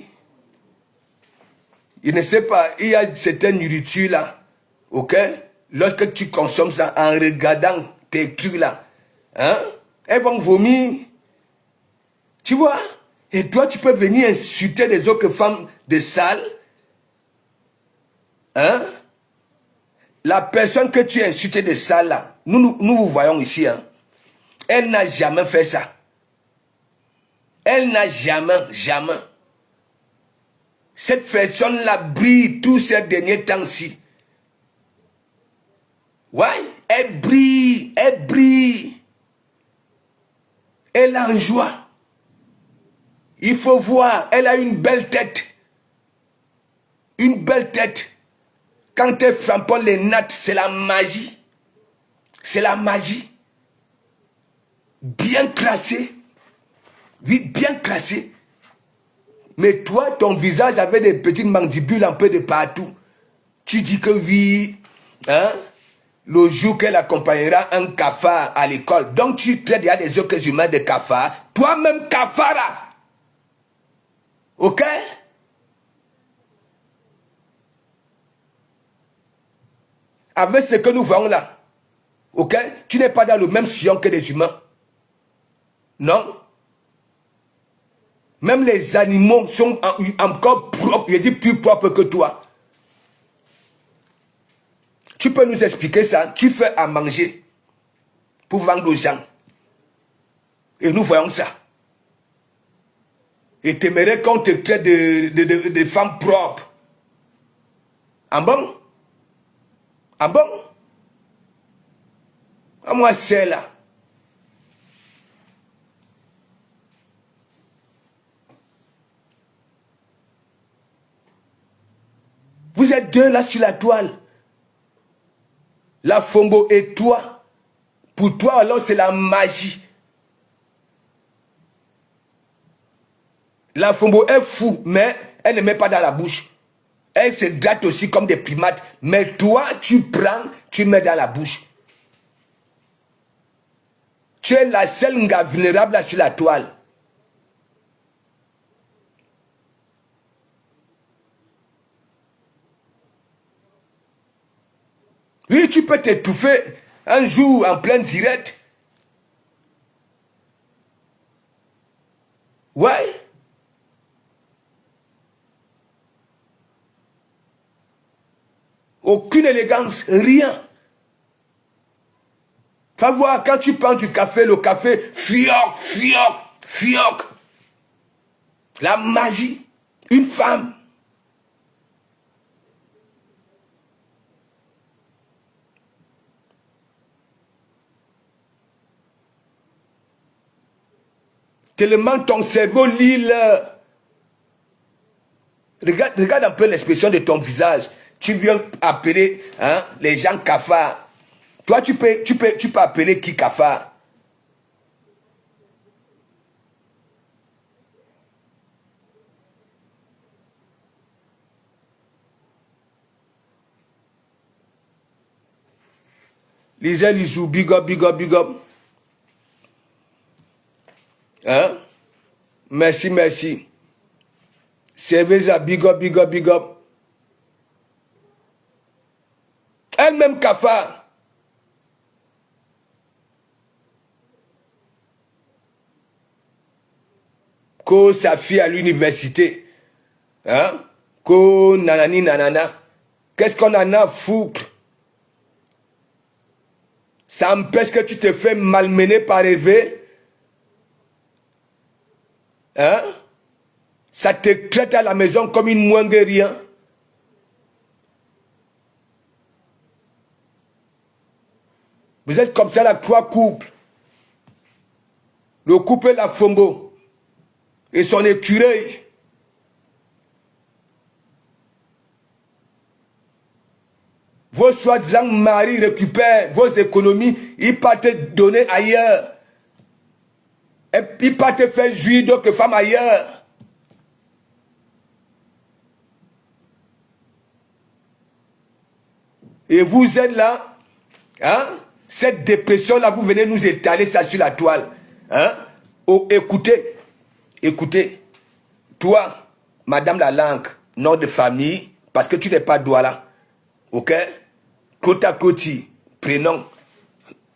B: Il ne sait pas, il y a certaines nourritures là, ok? Lorsque tu consommes ça en regardant tes trucs là, hein? Elles vont vomir. Tu vois? Et toi, tu peux venir insulter les autres femmes de salle. Hein? La personne que tu as insultée de salle là, nous vous voyons ici, hein? Elle n'a jamais fait ça. Elle n'a jamais. Cette personne-là brille tous ces derniers temps-ci. Ouais, elle brille. Elle a en joie. Il faut voir, elle a une belle tête. Une belle tête. Quand elle frappe les nattes, c'est la magie. C'est la magie. Bien classé. Oui, bien classé. Mais toi, ton visage avait des petites mandibules un peu de partout. Tu dis que oui, hein, le jour qu'elle accompagnera un cafard à l'école. Donc tu traites déjà des autres humains de cafard. Toi-même cafard. Ok? Avec ce que nous voyons là. Ok? Tu n'es pas dans le même sillon que les humains. Non? Même les animaux sont encore propres, je dis plus propres que toi. Tu peux nous expliquer ça? Tu fais à manger pour vendre aux gens. Et nous voyons ça. Et t'aimerais qu'on te traite de femmes propres. Ah bon? Ah bon? Ah moi c'est là. Vous êtes deux là sur la toile. La Fombo et toi. Pour toi alors c'est la magie. La Fombo est fou, mais elle ne met pas dans la bouche. Elle se gratte aussi comme des primates. Mais toi, tu prends, tu mets dans la bouche. Tu es la seule gars vulnérable là sur la toile. Oui, tu peux t'étouffer un jour en plein direct. Ouais. Aucune élégance, rien. Va voir, quand tu prends du café, le café, fioc, Fioc. La magie. Une femme. Tellement ton cerveau lit le... Regarde un peu l'expression de ton visage. Tu viens appeler les gens cafards. Toi, tu peux appeler qui cafard? Lisa Lisou, big up, big up, big up. Hein? Merci, merci. Cerveza, big up, big up, big up. Elle-même cafard. Que sa fille à l'université. Hein? Que nanani nanana. Qu'est-ce qu'on en a foutre? Ça empêche que tu te fais malmener par Hervé. Hein? Ça te traite à la maison comme une moins que rien. Vous êtes comme ça là, 3 couples. Le couple La Fongo et son écureuil. Vos soi-disant maris récupèrent vos économies, ils partent donner ailleurs. Et ils partent faire jouir d'autres femmes ailleurs. Et vous êtes là, hein? Cette dépression-là, vous venez nous étaler ça sur la toile. Hein? Oh, écoutez, écoutez, toi, Madame la langue, nom de famille, parce que tu n'es pas Douala, ok? Kota Koti, prénom,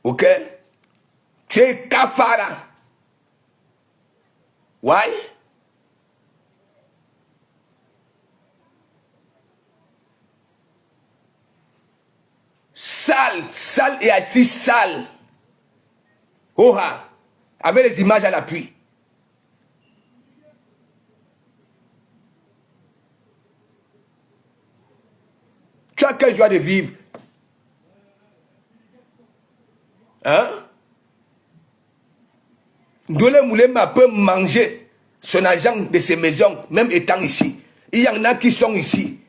B: ok? Tu es Kafara. Why? Sale, sale et assis sale. Oha, avec les images à l'appui. Tu as quelle joie de vivre? Hein? Ndolé Moulema peut manger son argent de ses maisons, même étant ici. Il y en a qui sont ici.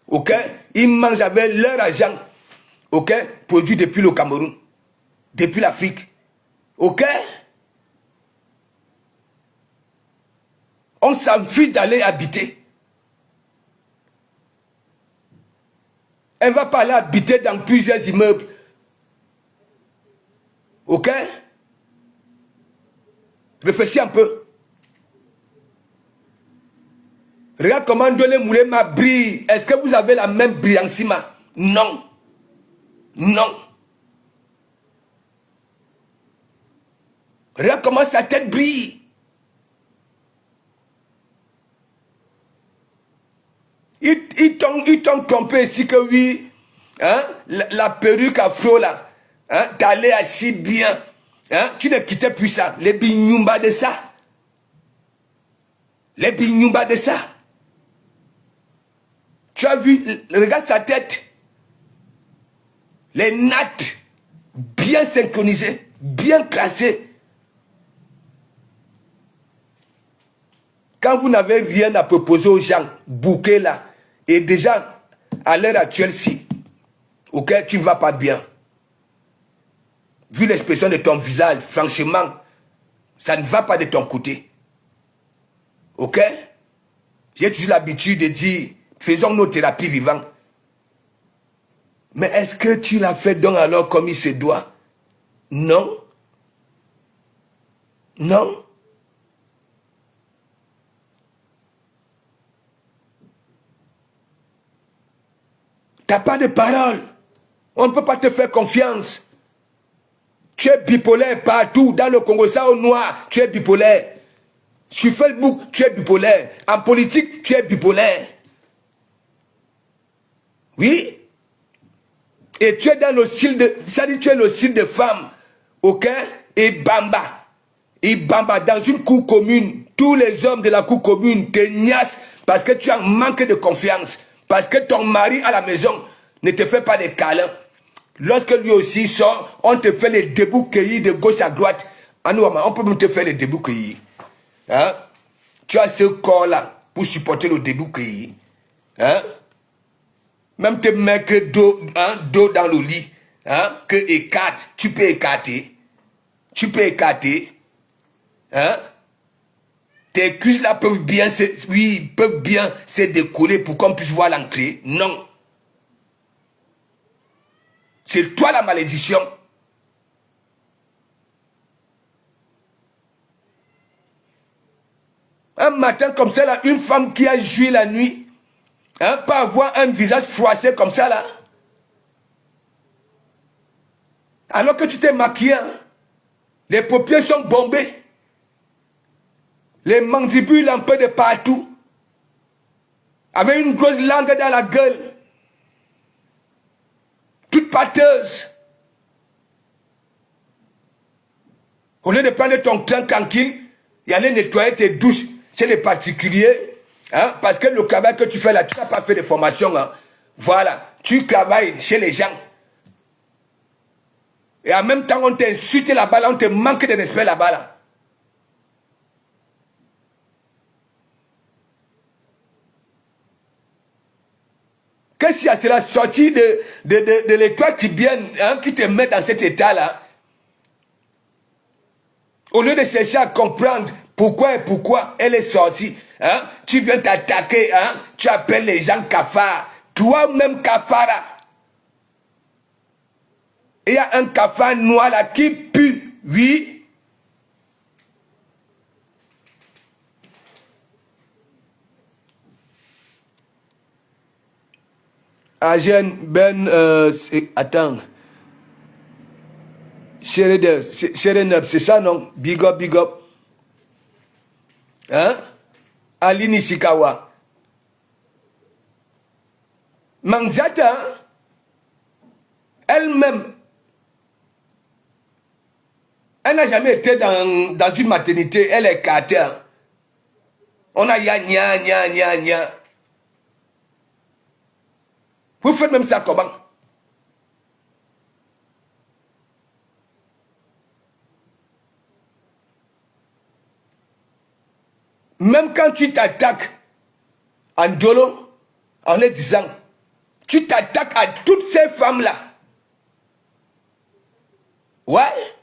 B: Ok? Ils mangent avec leur argent. Ok? Produit depuis le Cameroun. Depuis l'Afrique. Ok? On s'enfuit d'aller habiter. Elle va pas aller habiter dans plusieurs immeubles. Ok? Réfléchis un peu. Regarde comment Ndolé Moulema brille. Est-ce que vous avez la même brillantima? Non. Non. Regarde comment sa tête brille. Ils t'ont trompé ici que oui, hein, la perruque afro là, hein, t'allais assis bien, hein, tu ne quittais plus ça, les bignumba de ça. Les bignumba de ça. Tu as vu, regarde sa tête. Les nattes bien synchronisées, bien classées. Quand vous n'avez rien à proposer aux gens, bouquet là, et déjà, à l'heure actuelle, si, ok, tu ne vas pas bien. Vu l'expression de ton visage, franchement, ça ne va pas de ton côté. Ok? J'ai toujours l'habitude de dire, faisons nos thérapies vivantes. Mais est-ce que tu l'as fait donc alors comme il se doit? Non. Non. Tu n'as pas de parole. On ne peut pas te faire confiance. Tu es bipolaire partout. Dans le Congo, ça au noir, tu es bipolaire. Sur Facebook, tu es bipolaire. En politique, tu es bipolaire. Oui. Et tu es dans le style de... Ça dit, tu es le style de femme. Ok? Et bamba. Ibamba, dans une cour commune, tous les hommes de la cour commune te niassent parce que tu as manqué de confiance. Parce que ton mari à la maison ne te fait pas de câlins. Lorsque lui aussi sort, on te fait les débouquillis de gauche à droite. On peut même te faire les débouquillis. Hein? Tu as ce corps-là pour supporter le débouquillis. Hein? Même te mettre dos dans le lit. Hein? Que écarte, tu peux écarter. Tu peux écarter. Hein? Tes cuisses là peuvent bien se décoller pour qu'on puisse voir l'entrée. Non. C'est toi la malédiction. Un matin comme ça là, une femme qui a joué la nuit, hein, pas avoir un visage froissé comme ça là. Alors que tu t'es maquillé, hein, les paupières sont bombées. Les mandibules un peu de partout. Avec une grosse langue dans la gueule. Toute pâteuse. Au lieu de prendre ton temps tranquille, y aller nettoyer tes douches chez les particuliers. Hein, parce que le travail que tu fais là, tu n'as pas fait de formation. Hein. Voilà. Tu travailles chez les gens. Et en même temps, on t'insulte là-bas, là, on te manque de respect là-bas. Là. Qu'est-ce qu'il y a? C'est la sortie de l'étoile qui vient, hein, qui te met dans cet état-là. Au lieu de chercher à comprendre pourquoi et pourquoi elle est sortie, hein, tu viens t'attaquer, hein, tu appelles les gens cafards. Toi-même cafard. Il y a un cafard noir là qui pue, oui. Agen Ben, attends. Sheredep, c'est ça non? Big up, big up. Hein? Ali Nishikawa. Manzata, elle-même, elle n'a jamais été dans une maternité, elle est écartée. On a nya. Vous faites même ça comment? Même quand tu t'attaques en dolo, en les disant, tu t'attaques à toutes ces femmes-là. Ouais.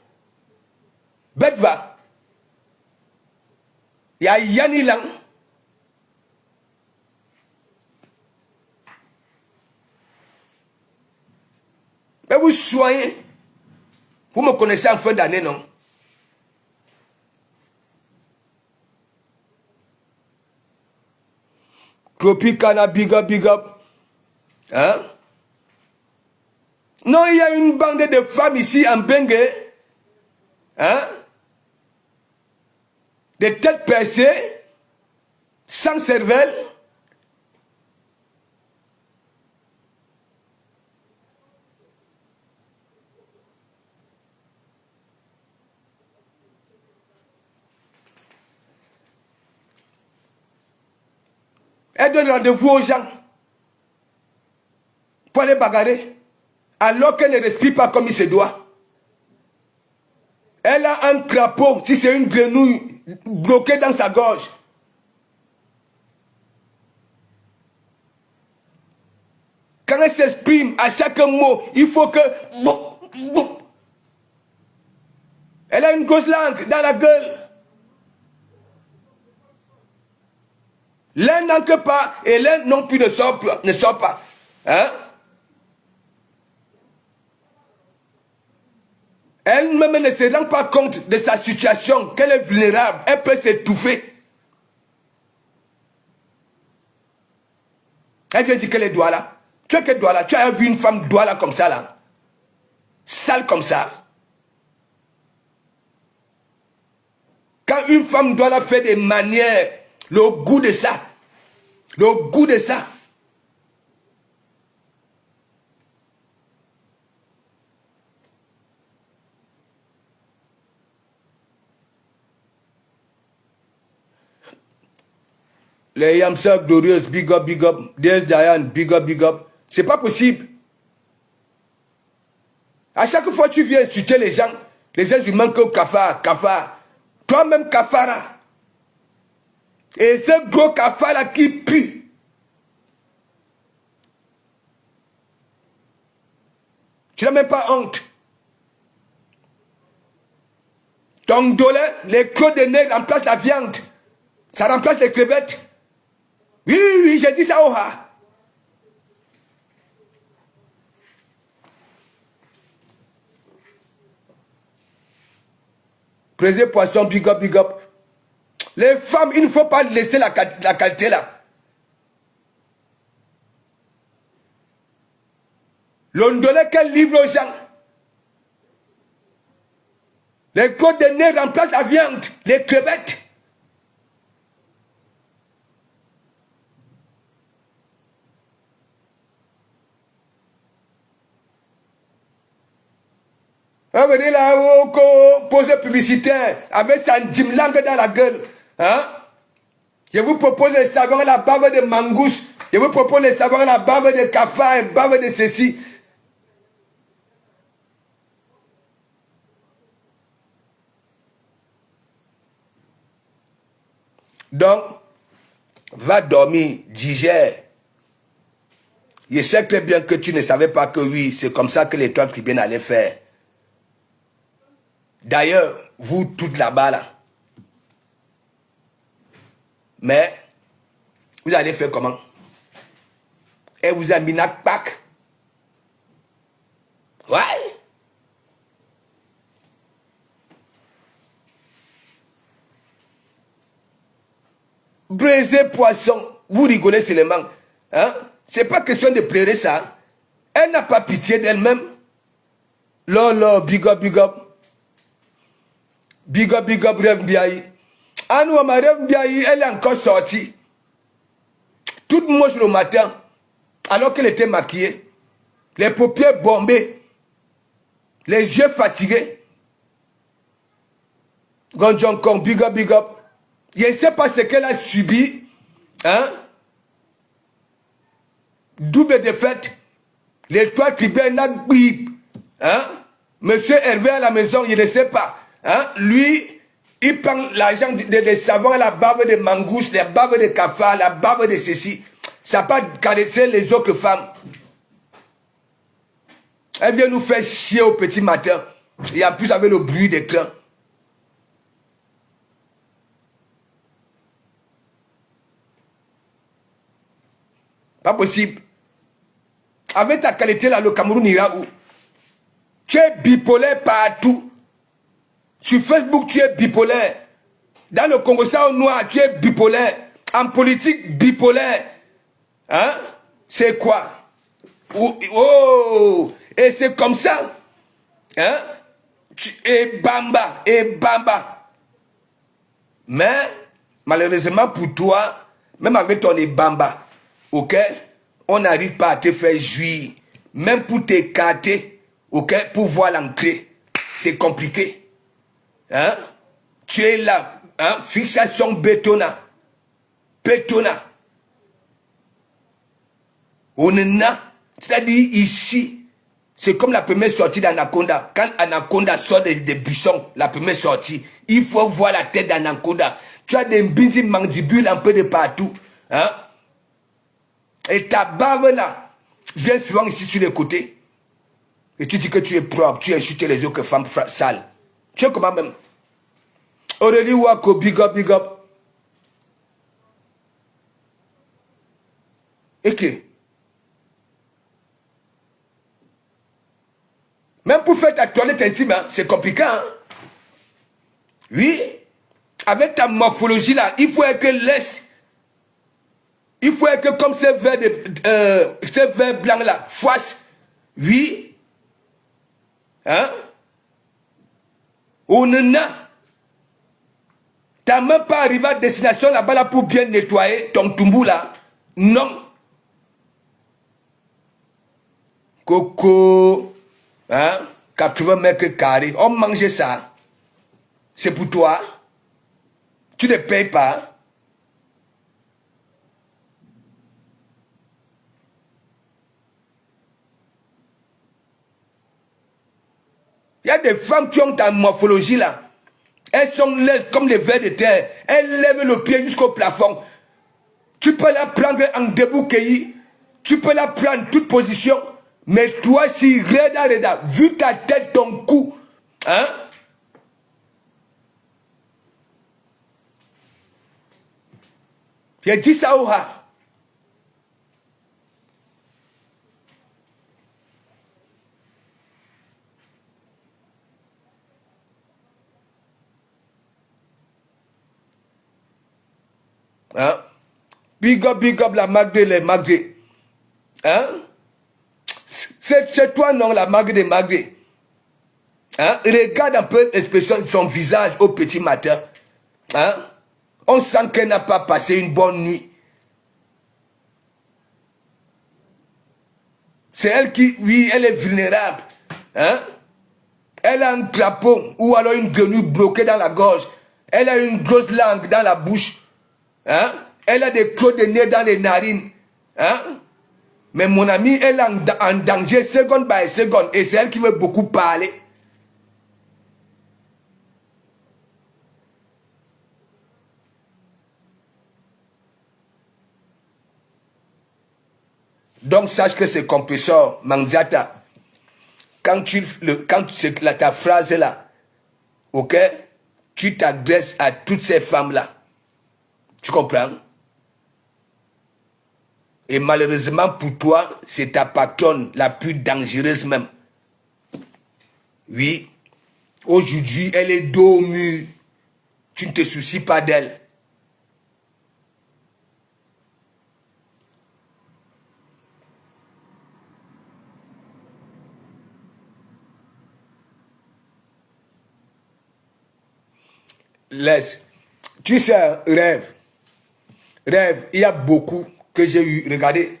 B: Bête va. Il y a Yanni Lang. Mais vous soyez. Vous me connaissez en fin d'année, non? Tropicana, big up. Hein? Non, il y a une bande de femmes ici en Bengue. Hein? Des têtes percées, sans cervelle. Elle donne rendez-vous aux gens pour aller bagarrer, alors qu'elle ne respire pas comme il se doit. Elle a un crapaud, si c'est une grenouille, bloquée dans sa gorge. Quand elle s'exprime, à chaque mot, il faut que... Elle a une grosse langue dans la gueule. L'un n'entre pas et l'un non plus ne sort pas. Hein? Elle-même ne se rend pas compte de sa situation, qu'elle est vulnérable, elle peut s'étouffer. Elle vient dire qu'elle est Douala. Tu as que Douala, tu as vu une femme Douala comme ça là? Sale comme ça. Quand une femme Douala fait des manières, le goût de ça. Les Yamsa glorieuses, big up, big up. DS Giant, big up, big up. C'est pas possible. À chaque fois tu viens insulter les gens, les humains que kafar, kafar. Toi-même kafara. Et ce gros kafar là qui pue. Tu n'as même pas honte. Ton dolé, les crocs de nez remplacent la viande. Ça remplace les crevettes. Oui, oui, j'ai dit ça au ha. Président Poisson, big up, big up. Les femmes, il ne faut pas laisser la qualité là. L'ondolé qu'elle livre aux gens. Les côtes de nez remplacent la viande, les crevettes. On va dire là, poser publicitaire avec sa langue dans la gueule. Hein? Je vous propose les savons à la bave de mangousse. Je vous propose les savons à la bave de cafard, bave de ceci. Donc, va dormir, digère. Je sais très bien que tu ne savais pas que oui, c'est comme ça que l'étoile tribune allait faire. D'ailleurs, vous toutes là-bas, là. Mais, vous allez faire comment? Et vous avez mis notre pack. Ouais. Brisé poisson, vous rigolez seulement. Hein? C'est pas question de pleurer ça. Elle n'a pas pitié d'elle-même. Lolo, big up, big up. Big up, Rêve Biaï. Anou, ma Rêve Biaï, elle est encore sortie. Toute moche le matin, alors qu'elle était maquillée. Les paupières bombées. Les yeux fatigués. Gonjon Kong, big up. Je ne sais pas ce qu'elle a subi. Hein? Double défaite. L'étoile qui vient n'a bip. Hein? Monsieur Hervé à la maison, je ne sais pas. Hein? Lui, il prend l'argent des savons à la bave de mangousse, la bave de cafard, la bave de ceci. Ça n'a pas caressé les autres femmes. Elle vient nous faire chier au petit matin. Et en plus avec le bruit des clans. Pas possible. Avec ta qualité là, le Cameroun ira où? Tu es bipolaire partout. Sur Facebook, tu es bipolaire. Dans le Congo noir, tu es bipolaire. En politique, bipolaire. Hein? C'est quoi? Oh! Et c'est comme ça. Hein? Et bamba. Mais, malheureusement pour toi, même avec ton bamba, ok? On n'arrive pas à te faire jouir. Même pour t'écarter, ok? Pour voir l'entrée. C'est compliqué. Hein? Tu es là, hein? Fixation bétonna. On est là. C'est-à-dire ici, c'est comme la première sortie d'Anaconda. Quand Anaconda sort des buissons, la première sortie, il faut voir la tête d'Anaconda. Tu as des binzi mandibules un peu de partout. Hein? Et ta bave là vient souvent ici sur les côtés. Et tu dis que tu es propre, tu insultes les autres femmes sales. Tu es comment même? Aurélie Wako, big up. Et que? Même pour faire ta toilette intime, hein, c'est compliqué. Hein? Oui. Avec ta morphologie là, il faut que laisse. Il faut que comme ces verres blancs là, foisse. Oui. Hein? On en a. T'as même pas arrivé à destination là-bas là pour bien nettoyer ton tumbou là. Non. Coco. Hein? 80 mètres carrés. On mange ça. C'est pour toi. Tu ne payes pas. Il y a des femmes qui ont ta morphologie là. Elles sont laides comme les vers de terre. Elles lèvent le pied jusqu'au plafond. Tu peux la prendre en debout cueilli. Tu peux la prendre toute position. Mais toi, si reda, vu ta tête, ton cou, hein? J'ai dit ça au rat. Hein? Big up la Magdé, les Magdé. Hein? C'est toi, non, la Magdé, Magdé. Hein? Regarde un peu l'expression de son visage au petit matin. Hein? On sent qu'elle n'a pas passé une bonne nuit. C'est elle qui, oui, elle est vulnérable. Hein? Elle a un drapeau ou alors une grenouille bloquée dans la gorge. Elle a une grosse langue dans la bouche. Hein? Elle a des crocs de nez dans les narines. Hein? Mais mon ami, elle est en danger seconde by seconde. Et c'est elle qui veut beaucoup parler. Donc sache que c'est compresseur, Mandiata. Quand ta phrase là, ok, tu t'adresses à toutes ces femmes-là. Tu comprends? Et malheureusement pour toi, c'est ta patronne la plus dangereuse même. Oui. Aujourd'hui, elle est dos au mur. Tu ne te soucies pas d'elle. Laisse. Tu sais, rêve, il y a beaucoup que j'ai eu. Regardez.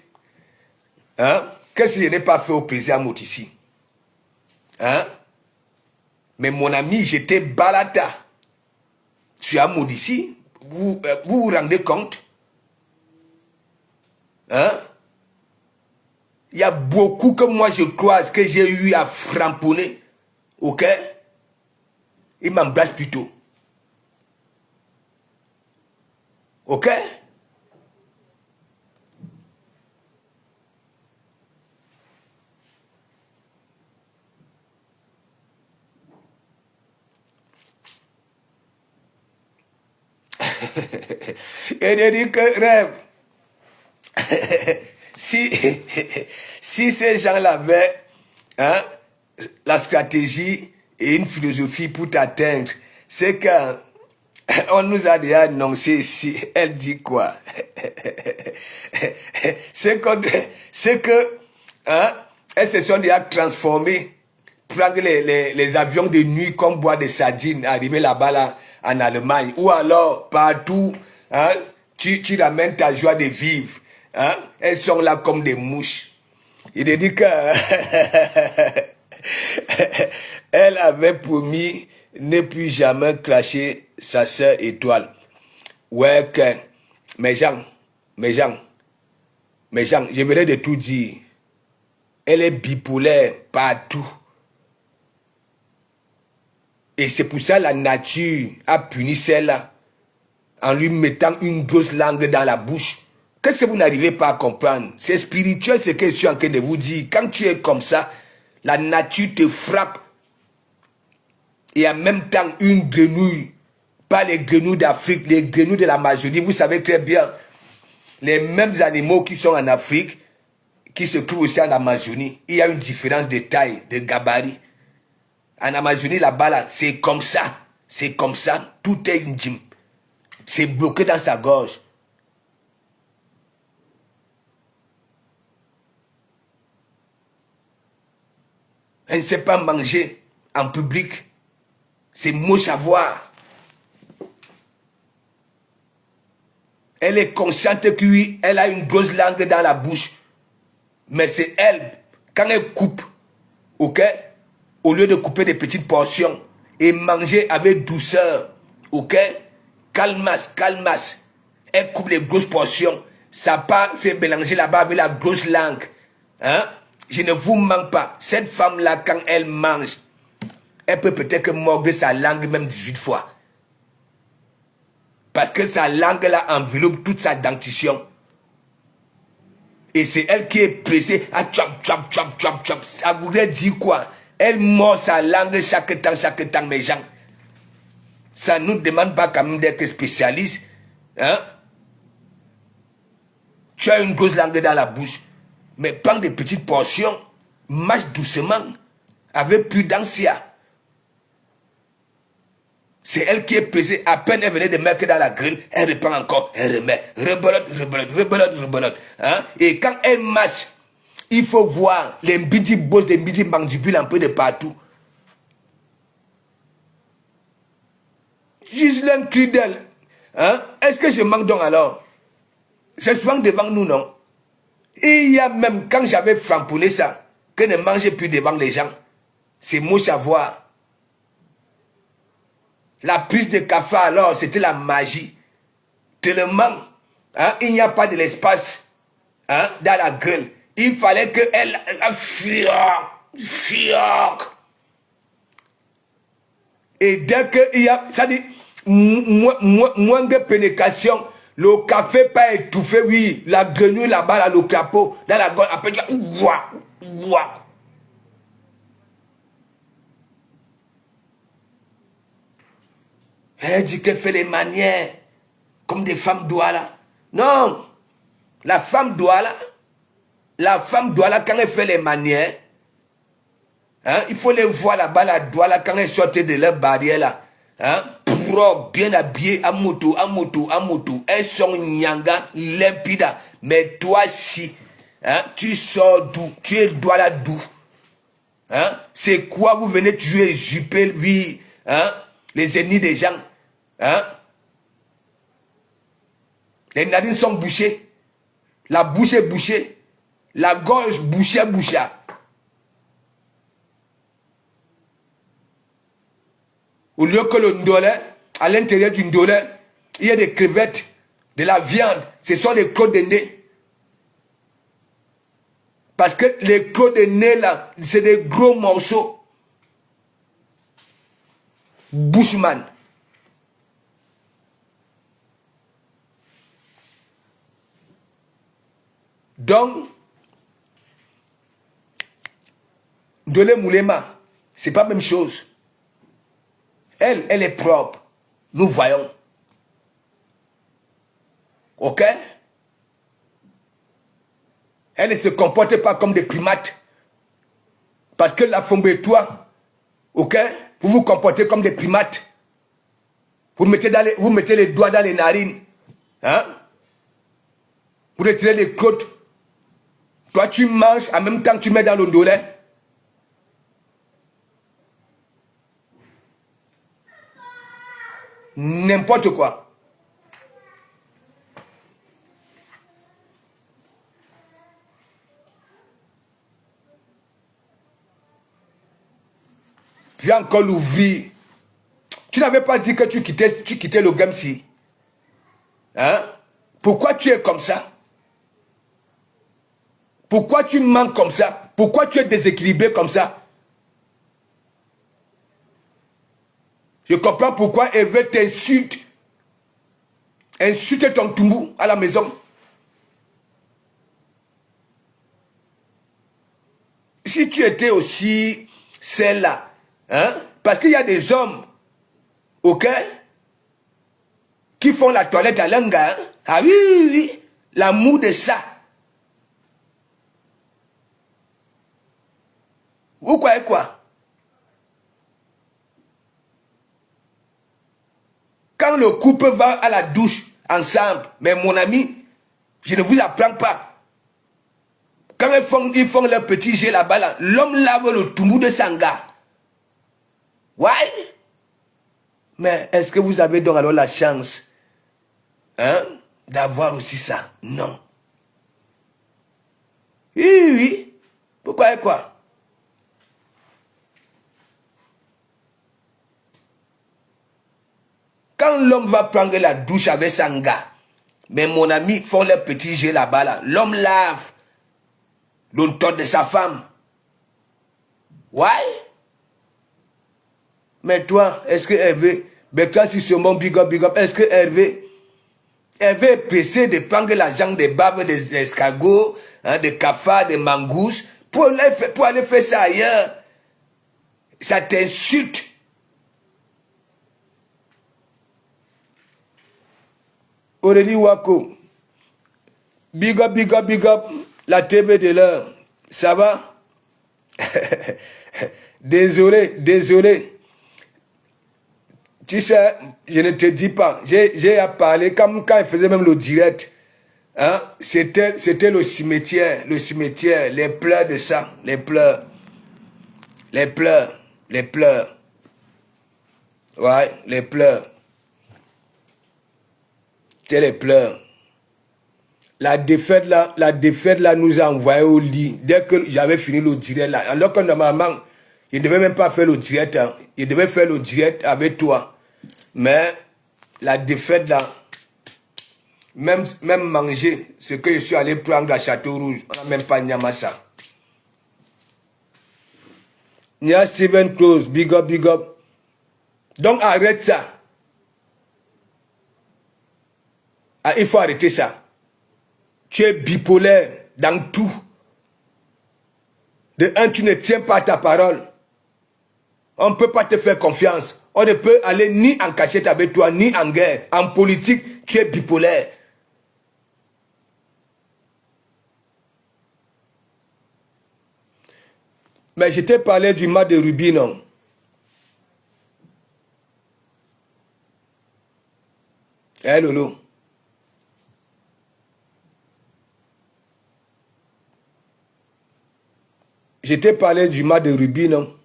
B: Hein? Qu'est-ce que je n'ai pas fait au président Motissi? Hein? Mais mon ami, j'étais balada. Tu as Motissi? Vous vous rendez compte? Hein? Il y a beaucoup que moi je croise que j'ai eu à framponner. Ok? Il m'embrasse plutôt. Ok? Et dit que rêve. si ces gens-là avaient hein, la stratégie et une philosophie pour t'atteindre, c'est que on nous a déjà annoncé ici. Elle dit quoi? C'est que hein, elles se sont déjà transformées. Prendre les avions de nuit comme boire des sardines, arriver là-bas là, en Allemagne. Ou alors, partout, hein, tu ramènes ta joie de vivre. Hein, elles sont là comme des mouches. Il a dit que elle avait promis ne plus jamais clasher sa sœur Étoile. Ouais, que mes gens, je voudrais de tout dire. Elle est bipolaire partout. Et c'est pour ça la nature a puni celle-là en lui mettant une grosse langue dans la bouche. Qu'est-ce que vous n'arrivez pas à comprendre? C'est spirituel ce que je suis en train de vous dire. Quand tu es comme ça, la nature te frappe. Et en même temps, une grenouille, pas les grenouilles d'Afrique, les grenouilles de l'Amazonie, vous savez très bien, les mêmes animaux qui sont en Afrique, qui se trouvent aussi en Amazonie, il y a une différence de taille, de gabarit. En Amazonie, là-bas, là, c'est comme ça. C'est comme ça. Tout est intime. C'est bloqué dans sa gorge. Elle ne sait pas manger en public. C'est moche à voir. Elle est consciente qu'elle a une grosse langue dans la bouche. Mais c'est elle, quand elle coupe, ok? Au lieu de couper des petites portions et manger avec douceur, ok? Calmas. Elle coupe les grosses portions. Ça part, c'est mélangé là-bas avec la grosse langue. Hein? Je ne vous mens pas. Cette femme-là, quand elle mange, elle peut peut-être mordre sa langue même 18 fois. Parce que sa langue là enveloppe toute sa dentition. Et c'est elle qui est pressée à chop, chop, chop, chop, chop. Ça voudrait dire quoi? Elle mord sa langue chaque temps, mes gens. Ça ne nous demande pas quand même d'être spécialiste. Hein? Tu as une grosse langue dans la bouche. Mais prends des petites portions. Marche doucement. Avec prudence. C'est elle qui est pressée. À peine elle venait de mettre dans la grille, elle reprend encore, elle remet. Rebelote. Hein? Et quand elle marche, il faut voir les mbidi bosses, les mbidi mandibules un peu de partout. Ghislaine crie d'elle. Hein? Est-ce que je manque donc alors? C'est souvent devant nous, non? Et il y a même, quand j'avais framponné ça, que ne mangeait plus devant les gens. C'est moche à voir. La prise de café alors, c'était la magie. Tellement, hein, il n'y a pas de l'espace hein, dans la gueule. Il fallait qu'elle fioque. Et dès qu'il y a, ça dit, moins de pénétration, le café pas étouffé, oui, la grenouille là-bas, là, le capot, dans la gueule, après, ouah. Elle dit qu'elle fait les manières comme des femmes douala. Non, la femme douala, quand elle fait les manières, hein, il faut les voir là-bas, la douala, quand elle sortait de leur barrière là, hein, propre, bien habillée, à moto. Elles sont nyanga, limpida. Mais toi, si, hein, tu sors d'où? Tu es douala d'où? Hein? C'est quoi, vous venez toujours juper, oui, hein? Les ennemis des gens. Hein? Les narines sont bouchées. La bouche est bouchée. La gorge bouchée. Au lieu que le ndolé, à l'intérieur du ndolé, il y a des crevettes, de la viande. Ce sont des crocs de nez. Parce que les crocs de nez là, c'est des gros morceaux. Bushman. Donc, Ndolé Moulema, c'est pas la même chose. Elle est propre. Nous voyons. Ok? Elle ne se comporte pas comme des primates. Parce que la Fombé-toi, ok? Vous vous comportez comme des primates. Vous mettez les doigts dans les narines. Hein? Vous retirez les côtes. Toi, tu manges, en même temps que tu mets dans le ndolé. N'importe quoi. Tu as encore l'ouvrir. Tu n'avais pas dit que tu quittais le game-ci. Hein? Pourquoi tu es comme ça? Pourquoi tu manques comme ça? Pourquoi tu es déséquilibré comme ça? Je comprends pourquoi elle veut t'insulter. Insulter ton toumou à la maison. Si tu étais aussi celle-là, hein? Parce qu'il y a des hommes, ok, qui font la toilette à l'enga. Hein? Ah oui, l'amour de ça. Vous croyez quoi? Quand le couple va à la douche ensemble, mais mon ami, je ne vous apprends pas. Quand ils font leur petit jet là-bas, là, l'homme lave le toumou de Sanga. Ouais. Mais est-ce que vous avez donc alors la chance, hein, d'avoir aussi ça? Non. Oui. Pourquoi et quoi? Quand l'homme va prendre la douche avec Sanga, mais mon ami font leur petit jet là-bas, là, l'homme lave l'onton de sa femme. Ouais. Mais toi, est-ce que Hervé, Bekla si c'est bon big up, est-ce que Hervé est pressé de prendre l'argent des babes, des escargots, hein, des cafards, des mangousses, pour aller faire ça ailleurs? Ça t'insulte. Aurélie Wako, big up, la TV de l'heure. Ça va? Désolé. Tu sais, je ne te dis pas. J'ai à parler, quand il faisait même le direct, hein, c'était le cimetière, les pleurs de sang, les pleurs. Ouais, les pleurs. C'est les pleurs. La défaite là nous a envoyé au lit. Dès que j'avais fini le direct là. Alors que normalement, il ne devait même pas faire le direct. Hein. Il devait faire le direct avec toi. Mais la défaite là, même manger ce que je suis allé prendre à Château Rouge, on n'a même pas Nyamasa. Nya Steven Close, big up. Donc arrête ça. Ah, il faut arrêter ça. Tu es bipolaire dans tout. De un, tu ne tiens pas ta parole. On ne peut pas te faire confiance. On ne peut aller ni en cachette avec toi, ni en guerre. En politique, tu es bipolaire. Mais je t'ai parlé du match de rugby, non? Eh, Lolo. Je t'ai parlé du match de rugby, non?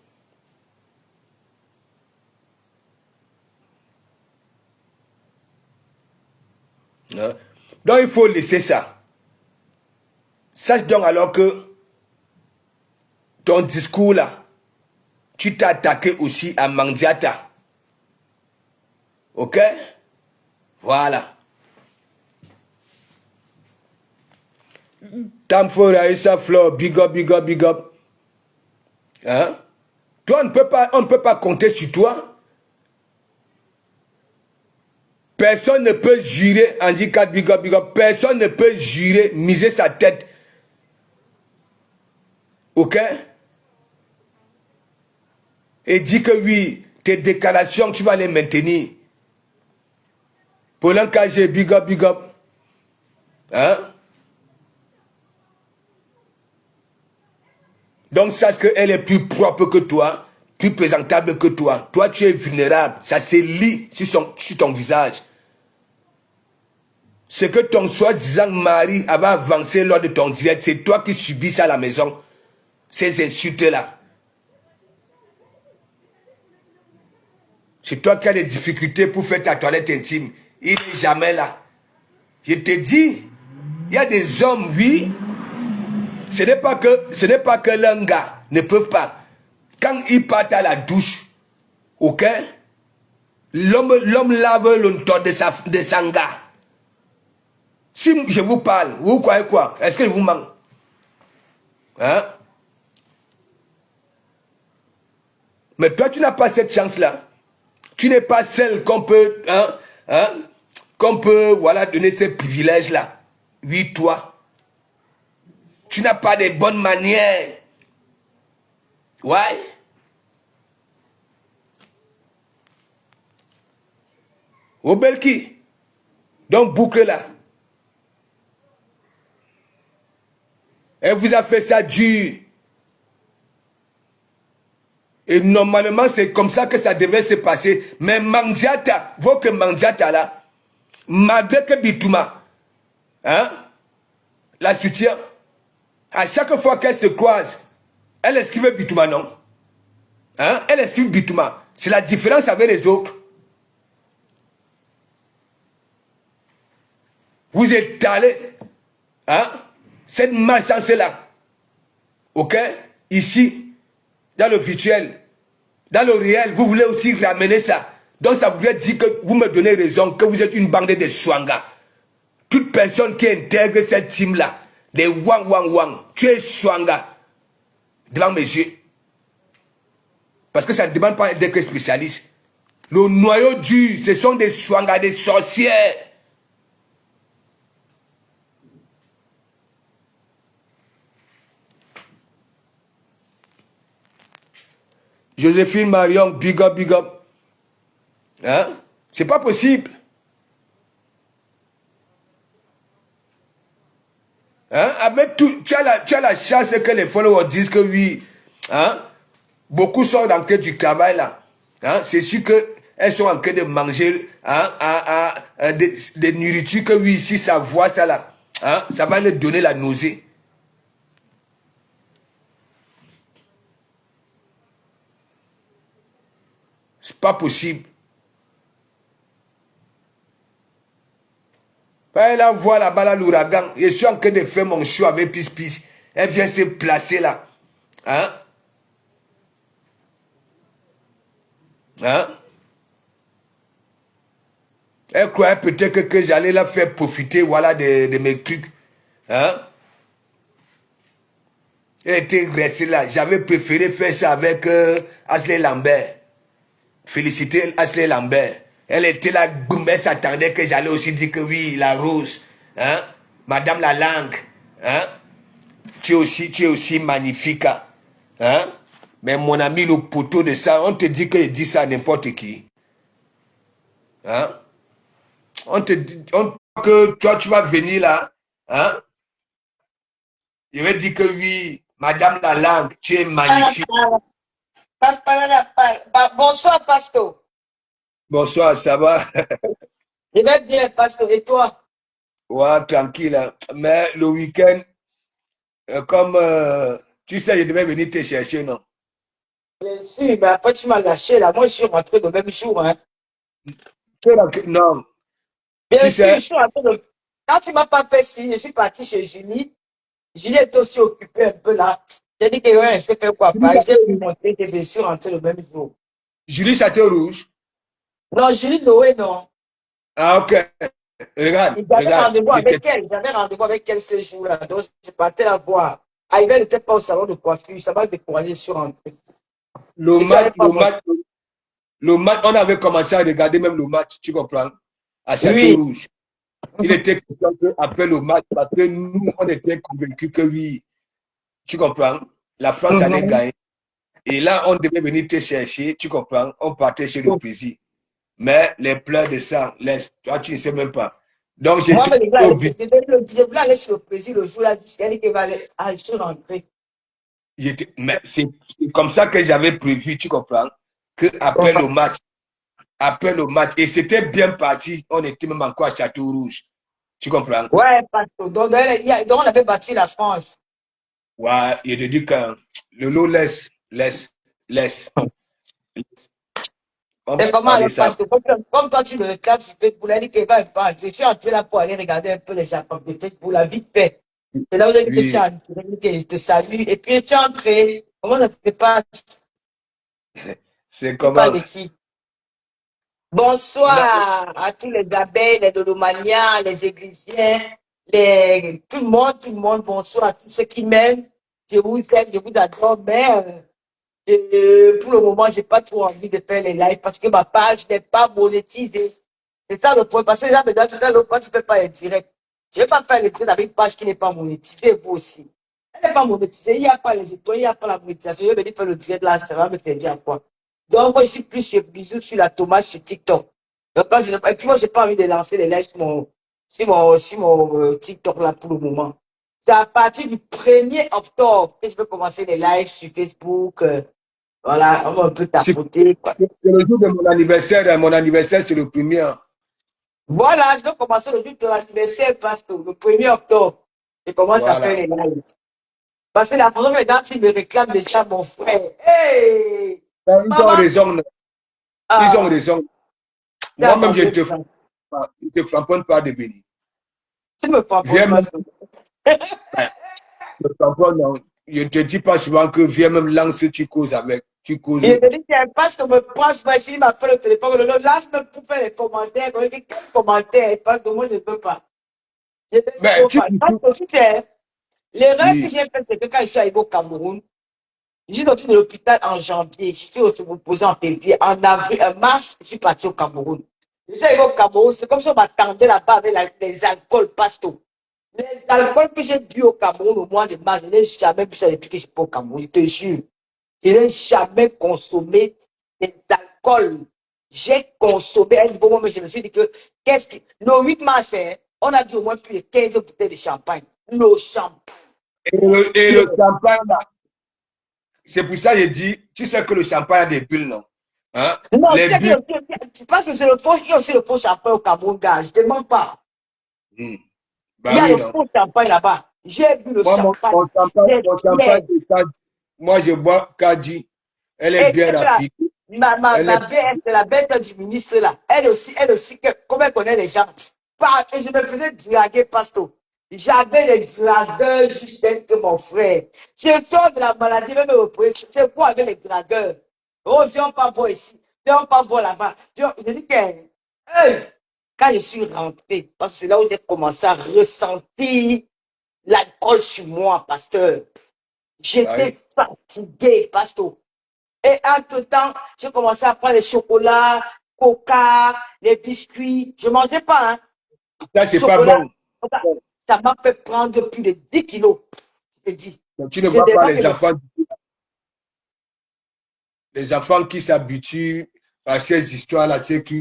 B: Hein? Donc il faut laisser ça. Sache donc alors que ton discours là, tu t'es attaqué aussi à Mandiata. Ok? Voilà. Tamfo Raissa Flor, big up. Hein? Toi, on ne peut pas compter sur toi. Personne ne peut jurer, handicap, big up. Personne ne peut jurer, miser sa tête. Ok? Et dit que oui, tes déclarations, tu vas les maintenir. Pour l'encagé, big up. Hein? Donc sache qu'elle est plus propre que toi, plus présentable que toi. Toi, tu es vulnérable. Ça se lit sur ton visage. Ce que ton soi-disant mari avait avancé lors de ton direct, c'est toi qui subis ça à la maison. Ces insultes-là. C'est toi qui as des difficultés pour faire ta toilette intime. Il n'est jamais là. Je te dis, il y a des hommes, oui. Ce n'est pas que l'un gars ne peut pas. Quand ils partent à la douche, ok, l'homme lave le temps de son gars. Si je vous parle, vous croyez quoi? Est-ce que je vous mens? Hein? Mais toi, tu n'as pas cette chance-là. Tu n'es pas celle qu'on peut, voilà, donner ces privilèges-là. Oui, toi. Tu n'as pas de bonnes manières. Ouais. Au Belki. Donc, boucle là. Elle vous a fait ça dur. Et normalement, c'est comme ça que ça devait se passer. Mais Mandiata, votre Mandiata là, malgré que Bitouma, hein, la soutient, à chaque fois qu'elle se croise, elle esquive Bitouma, non? Hein? Elle esquive Bitouma. C'est la différence avec les autres. Vous êtes allé, hein? Cette malchance-là, ok? Ici, dans le virtuel, dans le réel, vous voulez aussi ramener ça. Donc ça voudrait dire que vous me donnez raison, que vous êtes une bande de Swanga. Toute personne qui intègre cette team-là, des wang, tu es Swanga, devant mes yeux. Parce que ça ne demande pas d'être spécialiste. Le noyau dur, ce sont des swangas, des sorcières. Joséphine Marion, big up, big up. Hein? C'est pas possible. Hein? Avec tout, tu as la chance que les followers disent que oui. Hein? Beaucoup sont dans le cadre du travail là. Hein? C'est sûr qu'elles sont en train de manger des nourritures que oui, si ça voit ça là, hein? Ça va leur donner la nausée. C'est pas possible. Elle envoie là-bas là l'ouragan. Je suis en train de faire mon show avec Pis. Elle vient se placer là. Hein? Hein? Elle croyait peut-être que j'allais la faire profiter voilà, de mes trucs. Hein? Elle était restée là. J'avais préféré faire ça avec Asley Lambert. Féliciter Asley Lambert. Elle était là, boum, elle s'attendait que j'allais aussi dire que oui, la rose. Hein? Madame la langue. Hein? Tu es aussi magnifique. Hein? Mais mon ami, le poteau de ça, on te dit que je dis ça à n'importe qui. Hein? On te dit que toi, tu vas venir là. Hein? Je vais dire que oui, Madame la langue, tu es magnifique.
E: Bonsoir, Pasto.
B: Bonsoir, ça va?
E: Je vais bien, Pasto. Et toi?
B: Ouais, tranquille. Hein. Mais le week-end, comme tu sais, je devais venir te chercher, non?
E: Bien sûr, mais après tu m'as lâché là. Moi, je suis rentré le même jour. Hein.
B: Non.
E: Bien
B: Tu
E: sûr,
B: sais,
E: je suis rentré le... Quand tu ne m'as pas fait signe, je suis parti chez Julie. Julie est aussi occupée un peu là. J'ai dit que ouais, elle s'est fait quoi? J'ai pu monter et je suis rentré le même jour.
B: Julie Château-Rouge.
E: Non, Julie Noé, non.
B: Ah, ok. Regarde.
E: J'avais rendez-vous avec elle. J'avais rendez-vous avec elle ce jour-là. Donc, je partais la voir. Ah, elle n'était pas au salon de coiffure. Ça m'a découragé, je suis rentré.
B: Le match, on avait commencé à regarder même le match, tu comprends? À Château-Rouge. Il était question qu'après le match, parce que nous, on était convaincus que oui, tu comprends? La France allait gagner. Et là, on devait venir te chercher, tu comprends? On partait chez le président. Mais les pleurs de sang, laisse, toi, tu ne sais même pas. Donc,
E: Moi,
B: j'étais obligé.
E: je voulais aller chez le président le jour-là. Elle dit qu'elle va aller. Ah, je suis rentré.
B: Mais c'est comme ça que j'avais prévu, tu comprends? Qu'après le match, et c'était bien parti, on était même encore à Château-Rouge. Tu comprends?
E: Ouais, parce que donc on avait battu la France.
B: Ouais, il te dit que le lot laisse. On
E: C'est
B: va
E: comment
B: parler
E: alors,
B: ça.
E: parce que comme toi, tu le réclames sur Facebook, elle dit qu'elle va pas. Je suis entré là pour aller regarder un peu les Japon de Facebook, la vite fait. C'est là où elle dit que tu as que je te salue. Et puis, tu es entré. Comment ça se passe?
B: C'est
E: Tu
B: comment?
E: parles de qui? Bonsoir à tous les abeilles, les dolomaniens, les églisiens, tout le monde, bonsoir à tous ceux qui m'aiment. Je vous aime, je vous adore, mais pour le moment, j'ai pas trop envie de faire les lives parce que ma page n'est pas monétisée. C'est ça le point. Parce que les gens me disent tout à l'heure, pourquoi tu fais pas les directs? Je vais pas faire les directs avec une page qui n'est pas monétisée, vous aussi. Elle n'est pas monétisée, il n'y a pas les étoiles, il n'y a pas la monétisation. Je vais venir faire le direct là, ça va me faire bien quoi. Donc, moi, je suis plus sur bisous sur la tomate sur TikTok. Donc, et puis, moi, j'ai pas envie de lancer les lives sur mon TikTok là pour le moment. C'est à partir du 1er octobre que je vais commencer les lives sur Facebook. Voilà, on va un peu tapoter.
B: C'est le jour de mon anniversaire. Mon anniversaire, c'est le 1er.
E: Voilà, je vais commencer le jour de l'anniversaire, parce que le 1er octobre, je commence à faire les lives. Parce que la façon dont les gens me réclament déjà mon frère. Hey!
B: Ils ont raison. Ils ont raison. Moi-même, je ne te flamponne pas de béni.
E: Tu me flamponnes pas.
B: Je ne te dis pas souvent que viens même lancer, tu causes avec. Tu causes.
E: Il me dit qu'il y a un pasteur me proche, il m'a fait le téléphone, le lance-moi pour faire les commentaires. Il dit, quel commentaire? Parce que moi, je ne peux pas. Je ne peux pas. Parce que l'erreur que j'ai faite, c'est que quand je suis arrivé au Cameroun, Je suis sorti de l'hôpital en janvier. Je suis reposé en février. En avril, en mars, je suis parti au Cameroun. Je suis arrivé au Cameroun. C'est comme si on m'attendait là-bas avec les alcools pasto. Les alcools que j'ai bu au Cameroun au mois de mars, je n'ai jamais bu ça depuis que je suis au Cameroun. Je te jure. Je n'ai jamais consommé des alcools. J'ai consommé un bon moment, mais je me suis dit que, le 8 mars, hein, on a dû au moins plus de 15 bouteilles de champagne. Le champagne.
B: Et le champagne, là, c'est pour ça que j'ai dit, tu sais que le champagne a des bulles, non? Hein?
E: Non,
B: Les bulles.
E: tu penses que c'est le faux, il y a aussi le faux champagne au Cameroun, gars. Je ne te mens pas.
B: Hmm.
E: Il
B: Bah
E: y a
B: oui,
E: le
B: non.
E: faux champagne là-bas. J'ai bu le
B: Moi,
E: champagne.
B: mon champagne, c'est Kadi. Moi, je bois Kadi. Elle est
E: Et tu
B: bien
E: sais que là,
B: raffinée.
E: ma BS, c'est la belle du ministre là. Elle aussi, comme elle connaît les gens. Et je me faisais draguer, pasto. J'avais les dragueurs juste que mon frère. Je sors de la maladie, même au président. C'est quoi avec les dragueurs? Oh, viens pas voir ici. Viens pas voir là-bas. Je dis que, hey, quand je suis rentré, parce que c'est là où j'ai commencé à ressentir l'alcool sur moi, pasteur.
B: Bah
E: J'étais
B: oui.
E: fatigué, pasteur. Et entre-temps, j'ai commencé à prendre les chocolats, coca, les biscuits. Je ne mangeais pas, hein.
B: Ça, c'est pas
E: Chocolat,
B: bon.
E: coca. Ça m'a fait prendre plus de 10 kilos. Je te dis.
B: Donc, tu ne
E: C'est
B: vois
E: des
B: pas
E: gens que
B: les enfants qui s'habituent à ces histoires-là, c'est que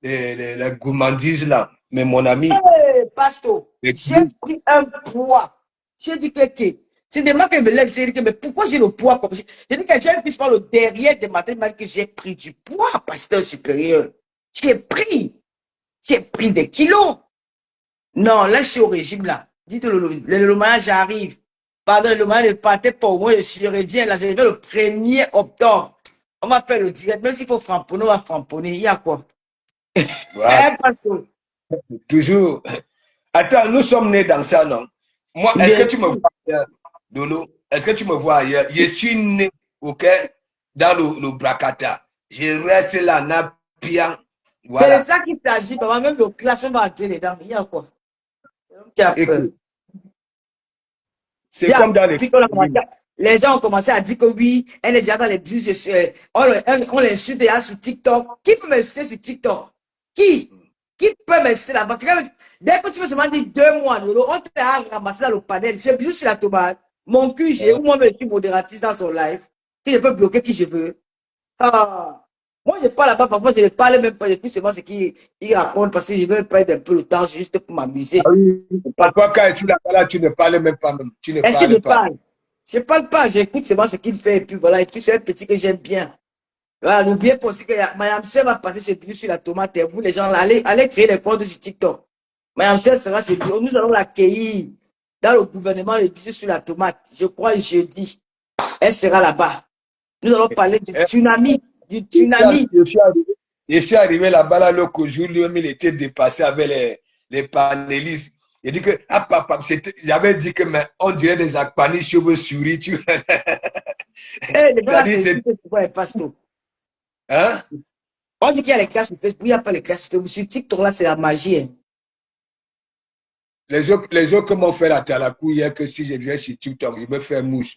B: les gourmandises là. Mais mon ami,
E: hey, Pasto,
B: les
E: j'ai
B: kilos,
E: pris un poids. J'ai dit que, c'est des gens qui me lèvent, j'ai dit que, mais pourquoi j'ai le poids comme ça? J'ai dit que j'ai un fils par le derrière de ma tête, que j'ai pris du poids, pasteur supérieur. J'ai pris des kilos. Non, là, je suis au régime, là. Dites le mariage, j'arrive. Pardon, le mariage ne partait pas au moins le chirurgien, là, j'arrivais le 1er octobre. On va faire le direct, même s'il faut framponner, on va framponner. Il y a quoi?
B: voilà,
E: Un pasteur.
B: toujours. Attends, nous sommes nés dans ça, non? Moi, est-ce que
E: Bien
B: tu me vois
E: sûr.
B: ailleurs, Dolo? Est-ce que tu me vois ailleurs? Je suis né, ok, dans le Bracata. Je reste là, Napian.
E: C'est de
B: Voilà.
E: ça qu'il s'agit, papa. Même le clash, on va entrer dedans. Il y a quoi? Qui a peur.
B: Écoute, c'est
E: Bien,
B: comme dans les
E: puis qu'on a commencé,
B: films.
E: les gens ont commencé à dire que oui, elle est déjà dans les bus, on l'insulte déjà sur TikTok. Qui peut m'insulter sur TikTok? Qui? Qui peut m'insulter là-bas? Dès que tu veux seulement dire 2 mois, Lolo, on t'a ramassé dans le panel. J'ai vu sur la tomate, mon QG, ou moi, je suis modératrice dans son live, que je peux bloquer qui je veux. Ah. Moi, je parle là-bas, parfois, je ne parle même pas, j'écoute seulement ce qu'il raconte parce que je veux perdre un peu le temps juste pour m'amuser.
B: Ah oui, parfois, quand je suis là, tu ne parles même pas, même. Tu ne
E: Est-ce que je
B: parles pas.
E: parle? Je ne parle pas, j'écoute seulement ce qu'il fait, et puis voilà, et puis c'est un petit que j'aime bien. Voilà, n'oubliez pas aussi que Mayam Sey va passer chez lui sur la tomate, et vous, les gens, là, allez créer des comptes sur TikTok. Mayam Sey sera chez lui, nous allons l'accueillir dans le gouvernement, le business sur la tomate. Je crois jeudi, elle sera là-bas. Nous allons parler du
B: Eh,
E: tsunami, du tsunami.
B: je suis arrivé là-bas, là, le jour, lui-même, il était dépassé avec les panélistes. Il dit que, ah, papa, j'avais dit que, mais on dirait des akpanis cheveux souris, tu vois.
E: Eh, les gens
B: Ça
E: là,
B: dit,
E: c'est
B: c'est,
E: pourquoi elle passe tout.
B: hein?
E: On dit qu'il y a les classes sur Facebook, il n'y a pas les classes sur Facebook. Sur TikTok, là, c'est la magie. Hein.
B: Les autres m'ont fait la talakou hier que si je viens sur TikTok, je me fais mouche.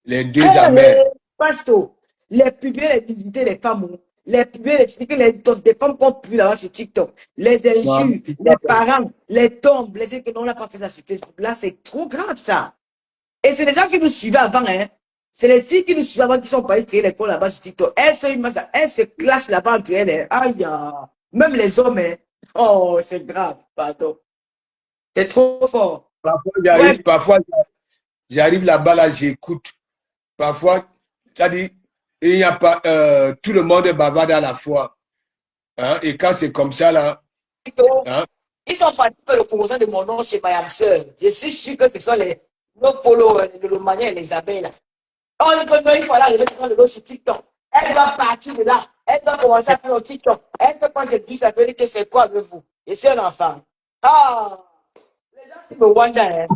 B: Les deux amers.
E: Hey, Pasto, les pubs, les publicités des femmes, hein. Les pubs, des femmes qu'on pue là-bas sur TikTok, les
B: Non,
E: injures, les parents, les tombes, les que non, on n'a pas fait ça sur Facebook. Là, c'est trop grave ça. Et c'est les gens qui nous suivaient avant, hein. C'est les filles qui nous suivaient avant qui sont pas créer les comptes là-bas sur TikTok. Elles se clashent là-bas entre elles. Hein. Aïe, même les hommes, hein. Oh, c'est grave, pardon. C'est trop fort. Bref,
B: Parfois, j'arrive là-bas, là, j'écoute. Parfois, ça dit, il n'y a pas, tout le monde est bavard à la fois. Hein? Et quand c'est comme ça, là, hein?
E: ils sont partis faire le promotion de mon nom chez Mayam Sœur. Je suis sûr que ce sont nos followers de Lomania et les abeilles. Oh, il faut aller arriver dans le lot sur TikTok. Elle doit partir de là. Elle doit commencer à faire au TikTok. Elle peut pas se dire, ça veut dire que c'est quoi avec vous? Je suis un enfant. Ah! Les gens, c'est le Wanda, hein.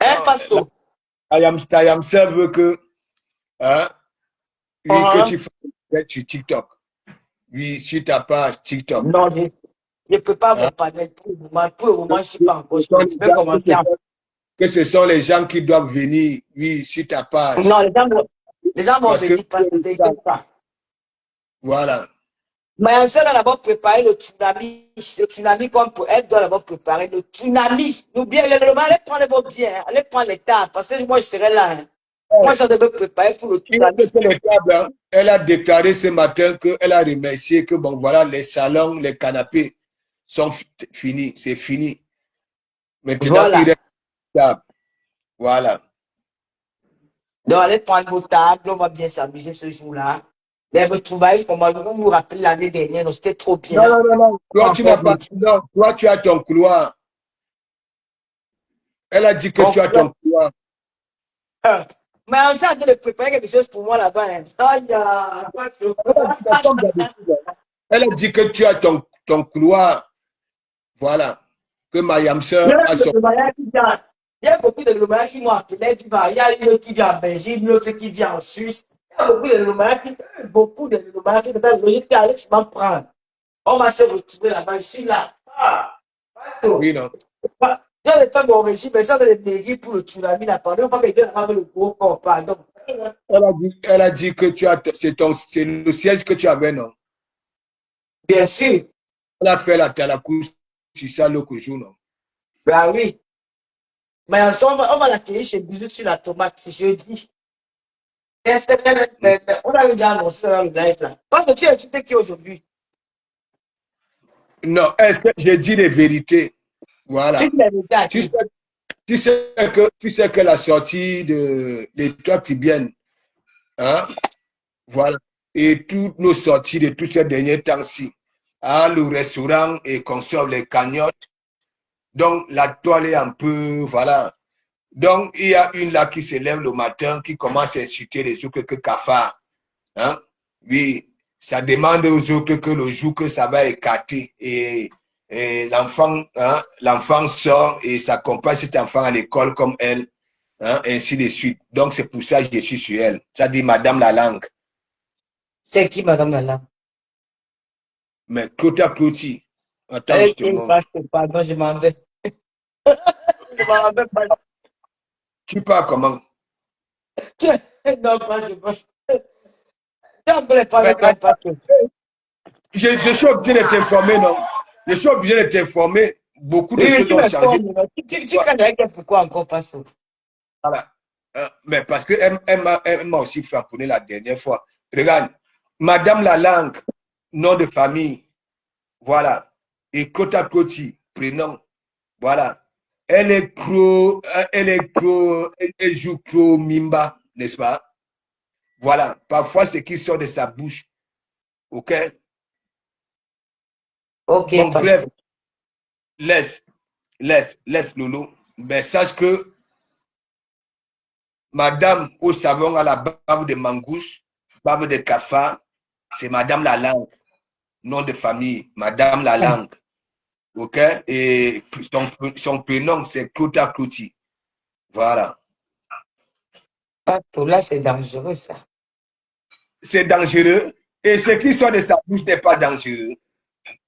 E: Hein, Pasto?
B: Ayam Sir veut que, hein, oui, que tu fasses sur TikTok. Oui, sur ta page TikTok.
E: Non, je ne peux pas
B: Hein?
E: vous parler pour le moment. Pour le moment, je ne suis pas encore.
B: Ce sont
E: Je vais commencer à.
B: que ce sont les gens qui doivent venir, oui, sur ta page.
E: Non, les gens vont
B: Parce que,
E: venir, pasteur, t'inquiète pas.
B: voilà.
E: Mais elle doit d'abord préparer le tsunami comme elle doit d'abord préparer le tsunami. N'oubliez, allez prendre vos biens, allez prendre les tables, parce que moi je serai là. Hein. Moi, je devais préparer pour le
B: Il a
E: tsunami.
B: fait les tables, hein. Elle a déclaré ce matin qu'elle a remercié que, bon, voilà, les salons, les canapés sont finis, c'est fini. Maintenant, il
E: Voilà.
B: reste les tables. Voilà.
E: Donc, allez prendre vos tables, on va bien s'amuser ce jour-là. Les retrouvailles, comme moi, vous vous rappelez l'année dernière, c'était trop
B: Non,
E: bien.
B: non, non, non. Toi, tu n'as pas. Non, toi, tu as ton couloir. Elle a dit que tu as ton couloir.
E: Mais on s'est en train de préparer quelque chose pour moi là-bas. Hein.
B: Elle a dit que tu as ton couloir. Voilà. Que Mayam Sœur a son.
E: Il y a beaucoup de Lomaya qui m'ont appelé. Il y a une autre qui vient en Belgique, une autre qui vient en Suisse. Il y a beaucoup de Lomaya qui je vais aller m'en on va se retrouver là-bas. Je suis là.
B: Oui, non.
E: Il y a le temps de mon régime, mais j'ai des déguis pour le tsunami. Là, pardon, pas que je avec le gros corps, pardon.
B: Elle a dit que tu as. C'est le siège que tu avais, non?
E: Bien sûr.
B: Elle a fait la Talakou sur ça l'autre jour, non?
E: Ben oui. Mais on va l'accueillir chez Bisou sur la tomate, si je dis. On a déjà annoncé dans le live là. Parce que tu as écouté qui aujourd'hui?
B: Non, est-ce que j'ai dit les vérités? Voilà.
E: Tu
B: Tu sais que la sortie de toi qui viennent, hein? Voilà. Et toutes nos sorties de tous ces derniers temps-ci, hein, le restaurant et consomme les cagnottes. Donc, la toile est un peu, voilà. Donc, il y a une là qui se lève le matin, qui commence à insulter les autres que cafard. Hein? Oui, ça demande aux autres que le jour que ça va écarter et l'enfant, hein, l'enfant sort et s'accompagne cet enfant à l'école comme elle, hein, ainsi de suite. Donc, c'est pour ça que je suis sur elle. Ça dit Madame la langue.
E: C'est qui, Madame Nala?
B: Mais Clota Cloti, attends, je te montre.
E: Pardon, je m'en vais. Je m'en vais pas.
B: Tu parles comment?
E: Non, pas je pas. Tu ne voulais pas être un papier.
B: Je suis obligé de t'informer, non? Je suis obligé de t'informer. Beaucoup de
E: Oui,
B: choses
E: tu
B: ont
E: me
B: changé.
E: formes. Tu connais pourquoi encore pas ça?
B: Voilà. Mais parce qu'elle elle m'a aussi frapponné la dernière fois. Regarde, Madame la langue, nom de famille, voilà. Et Kota Koti, prénom, voilà. Elle joue pro Mimba, n'est-ce pas? Voilà. Parfois, ce qui sort de sa bouche, ok?
E: Ok,
B: Bon, bref,
E: pasteur.
B: laisse, Lolo. Mais sache que Madame au savon à la barbe de mangousse, barbe de cafard, c'est Madame la langue, nom de famille, Madame la langue. OK? Et son prénom, c'est Clota Clouti. Voilà.
E: Pasteur, là, c'est dangereux, ça.
B: C'est dangereux. Et ce qui sort de sa bouche n'est pas dangereux.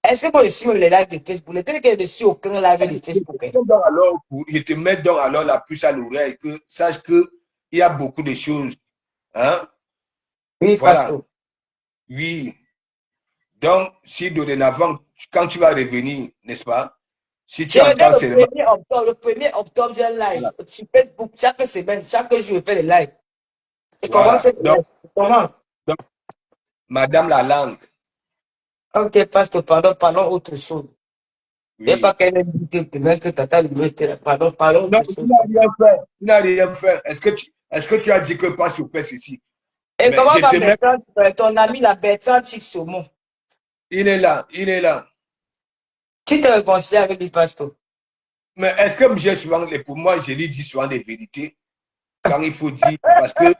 E: Est-ce que moi, je suis les lives de Facebook? Le tel que je ne suis aucun live de Facebook.
B: Je te mets donc alors la puce à l'oreille, que sache qu'il y a beaucoup de choses. Hein?
E: Oui,
B: Voilà.
E: pasteur.
B: Oui. Donc, si dorénavant, quand tu vas revenir, n'est-ce pas? Si tu
E: Je reviens
B: entends seulement.
E: le 1er octobre, j'ai un live
B: Voilà.
E: sur Facebook. Chaque semaine, chaque jour, je fais des lives. Et comment
B: Voilà.
E: c'est comment?
B: Donc, Madame la langue.
E: Ok, pasteur, parlons autre chose. Il n'y a
B: Oui.
E: pas qu'elle ait dit que tata lui était là. Parlons
B: Non,
E: autre
B: tu
E: chose.
B: n'as rien fait. Tu n'as rien fait. Est-ce que tu as dit que pas sur place ici?
E: Et
B: Mais
E: comment
B: je
E: va
B: te mets.
E: Bertrand, ton ami la Bertrand Chixomo?
B: Il est là. Il est là.
E: Tu te réconcilies avec lui, pasteur?
B: Mais est-ce que j'ai souvent, pour moi, je lui dis souvent des vérités quand il faut dire, parce que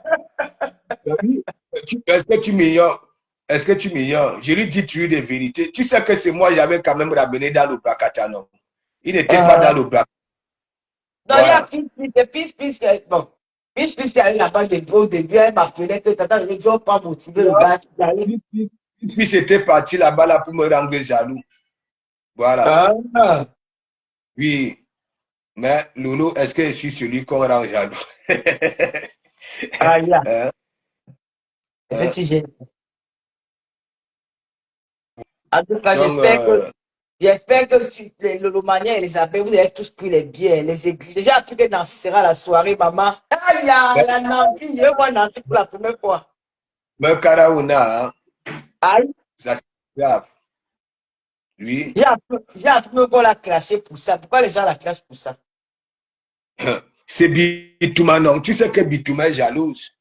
B: est-ce que tu m'ignores? Est-ce que tu m'ignores? Je lui dis tu des vérités. Tu sais que c'est moi, j'avais quand même ramené dans le Bracata, non? Il n'était pas dans le Bracata.
E: Non, il y a
B: Voilà.
E: Pisse, bon. Pisse qui allait là-bas au début, elle m'appelait que tata, je ne veux pas motiver le gars.
B: Puis c'était parti là-bas là pour me rendre jaloux. Voilà.
E: Ah.
B: Oui. Mais Lolo, est-ce que je suis celui qu'on rend jaloux?
E: Ah, là,
B: Hein?
E: c'est
B: Hein?
E: tu gênes. En tout cas,
B: Donc,
E: j'espère que les Lolomania et les abbés, vous avez tous pris les biens, les églises. Déjà appris que Nancy sera la soirée, maman. Ah, la Nancy, je vois Nancy pour la première fois.
B: mais Karaouna, hein,
E: Aïe,
B: ça c'est grave. Oui.
E: j'ai appris qu'on l'a clashé pour ça. Pourquoi les gens la clashent pour ça?
B: C'est Bitouma, non. Tu sais que Bitouma est jalouse.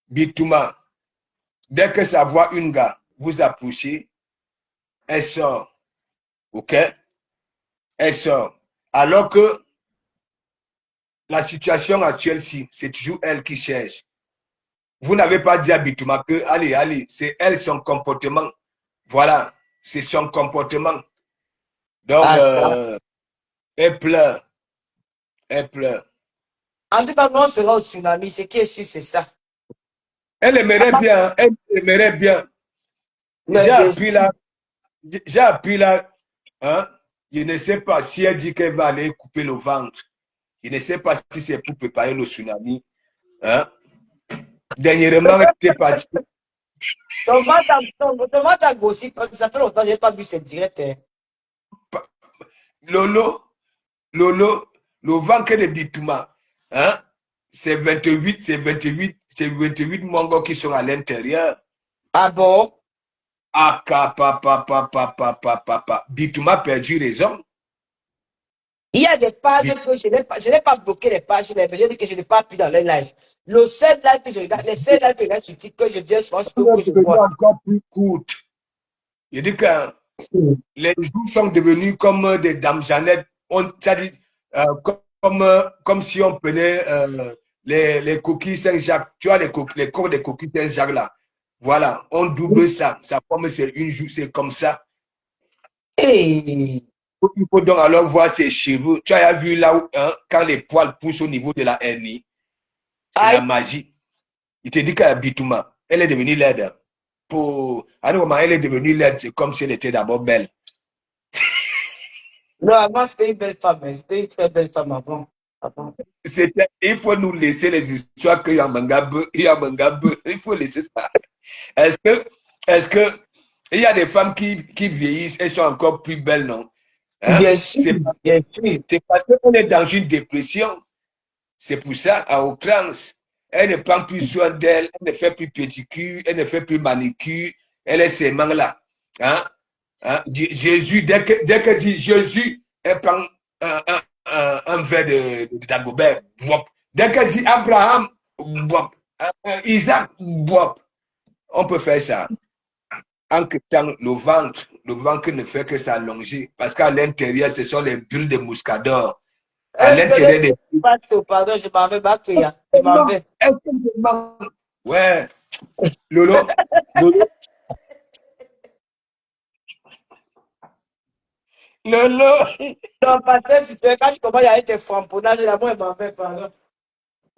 B: Bitouma, dès que ça voit une gars vous approchez, elle sort. OK? Elle sort. Alors que la situation actuelle, si, c'est toujours elle qui cherche. Vous n'avez pas dit à Bitouma que, allez, allez, c'est elle, son comportement. Voilà, c'est son comportement. Donc,
E: Ah, ça.
B: elle pleure. Elle pleure.
E: En tout cas, nous, on sera au tsunami. Ce qui est sûr, c'est ça.
B: Elle aimerait bien, elle aimerait bien.
E: Mais bien sûr.
B: J'ai appris là, hein, je ne sais pas si elle dit qu'elle va aller couper le ventre. Je ne sais pas si c'est pour préparer le tsunami. Hein. Dernièrement, elle était partie.
E: Ton ventre a grossi parce que ça fait longtemps que je n'ai pas vu cette direct. Hein.
B: Lolo, Lolo, le ventre de Bitouma, hein, c'est 28 mongos qui sont à l'intérieur.
E: Ah bon?
B: Ah, Bitouma a perdu raison.
E: Il y a des pages que je n'ai pas bloqué les pages, mais j'ai dit que je n'ai pas appuyé dans les lives. Le seul live que je regarde, les seuls lives que je regarde sur TikTok, que je viens souvent sur que je vois.
B: Encore plus courte. Je dis que les jours sont devenus comme des dames Jeannette. Comme si on prenait les coquilles Saint-Jacques. Tu vois, les corps des coquilles Saint-Jacques là. Voilà, on double ça. Ça forme, c'est une joue, c'est comme ça.
E: Hey.
B: Il faut donc alors voir ses cheveux. Tu as vu là où, hein, quand les poils poussent au niveau de la hernie, c'est la
E: Aïe.
B: magie. Il te dit qu'à Bitouma, elle est devenue laide. À un moment, elle est devenue laide, c'est comme si elle était d'abord belle.
E: Non, avant, c'était une belle femme. Hein. C'était une très belle femme avant.
B: Il faut nous laisser les histoires qu'il y a Mangabe, il faut laisser ça. Est-ce que il y a des femmes qui vieillissent, elles sont encore plus belles, non? Hein?
E: Bien sûr, bien sûr.
B: C'est parce qu'on est dans une dépression. C'est pour ça, à outrance, elle ne prend plus soin d'elle, elle ne fait plus pédicure, elle ne fait plus manicure, elle est ses mains là. Hein? Hein? Jésus, dès que dit Jésus, elle prend un verre de Dagobert. Dès qu'elle dit Abraham, bop. Isaac, bop. On peut faire ça. En quittant le ventre ne fait que s'allonger. Parce qu'à l'intérieur, ce sont les bulles de muscador. À l'intérieur des
E: Pardon, je m'en vais, Bakéa. Je m'en vais.
B: est-ce que je mens? Ouais. Lolo, Lolo, Lolo.
E: Non, parce que super, quand je commence à être framponage, la moi, je m'en vais, pardon.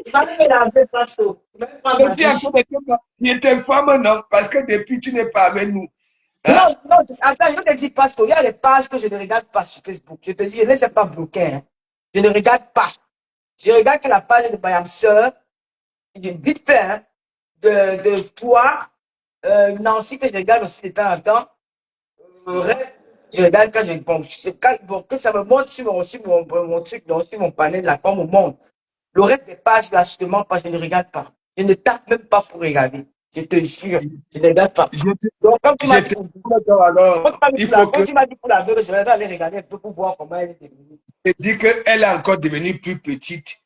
E: Je m'en vais la paix, passo. Même pas
B: Mais
E: ma
B: si à
E: vie.
B: côté de toi, tu étais femme, non? Parce que depuis, tu n'es pas avec nous.
E: Non,
B: Hein?
E: non, attends, je te dis, Pasto, il y a des pages que je ne regarde pas sur Facebook. Je te dis, je ne les ai pas bloquées. Hein. Je ne regarde pas. Je regarde que la page de Bayam Sœur, vite fait, hein, de toi, Nancy, que je regarde aussi de temps en temps. Je regarde quand je. Bon, bon, que ça me monte mon truc, donc, sur mon panel, là, quand on me montre. Le reste des pages, là, justement, pas, je ne regarde pas. Je ne tape même pas pour regarder. Je te jure, je ne regarde pas. Donc, comme tu m'as dit,
B: Alors, il faut que
E: quand tu m'as dit pour la veuve, je vais aller regarder un peu pour voir comment elle est devenue.
B: je dis qu'elle est encore devenue plus petite.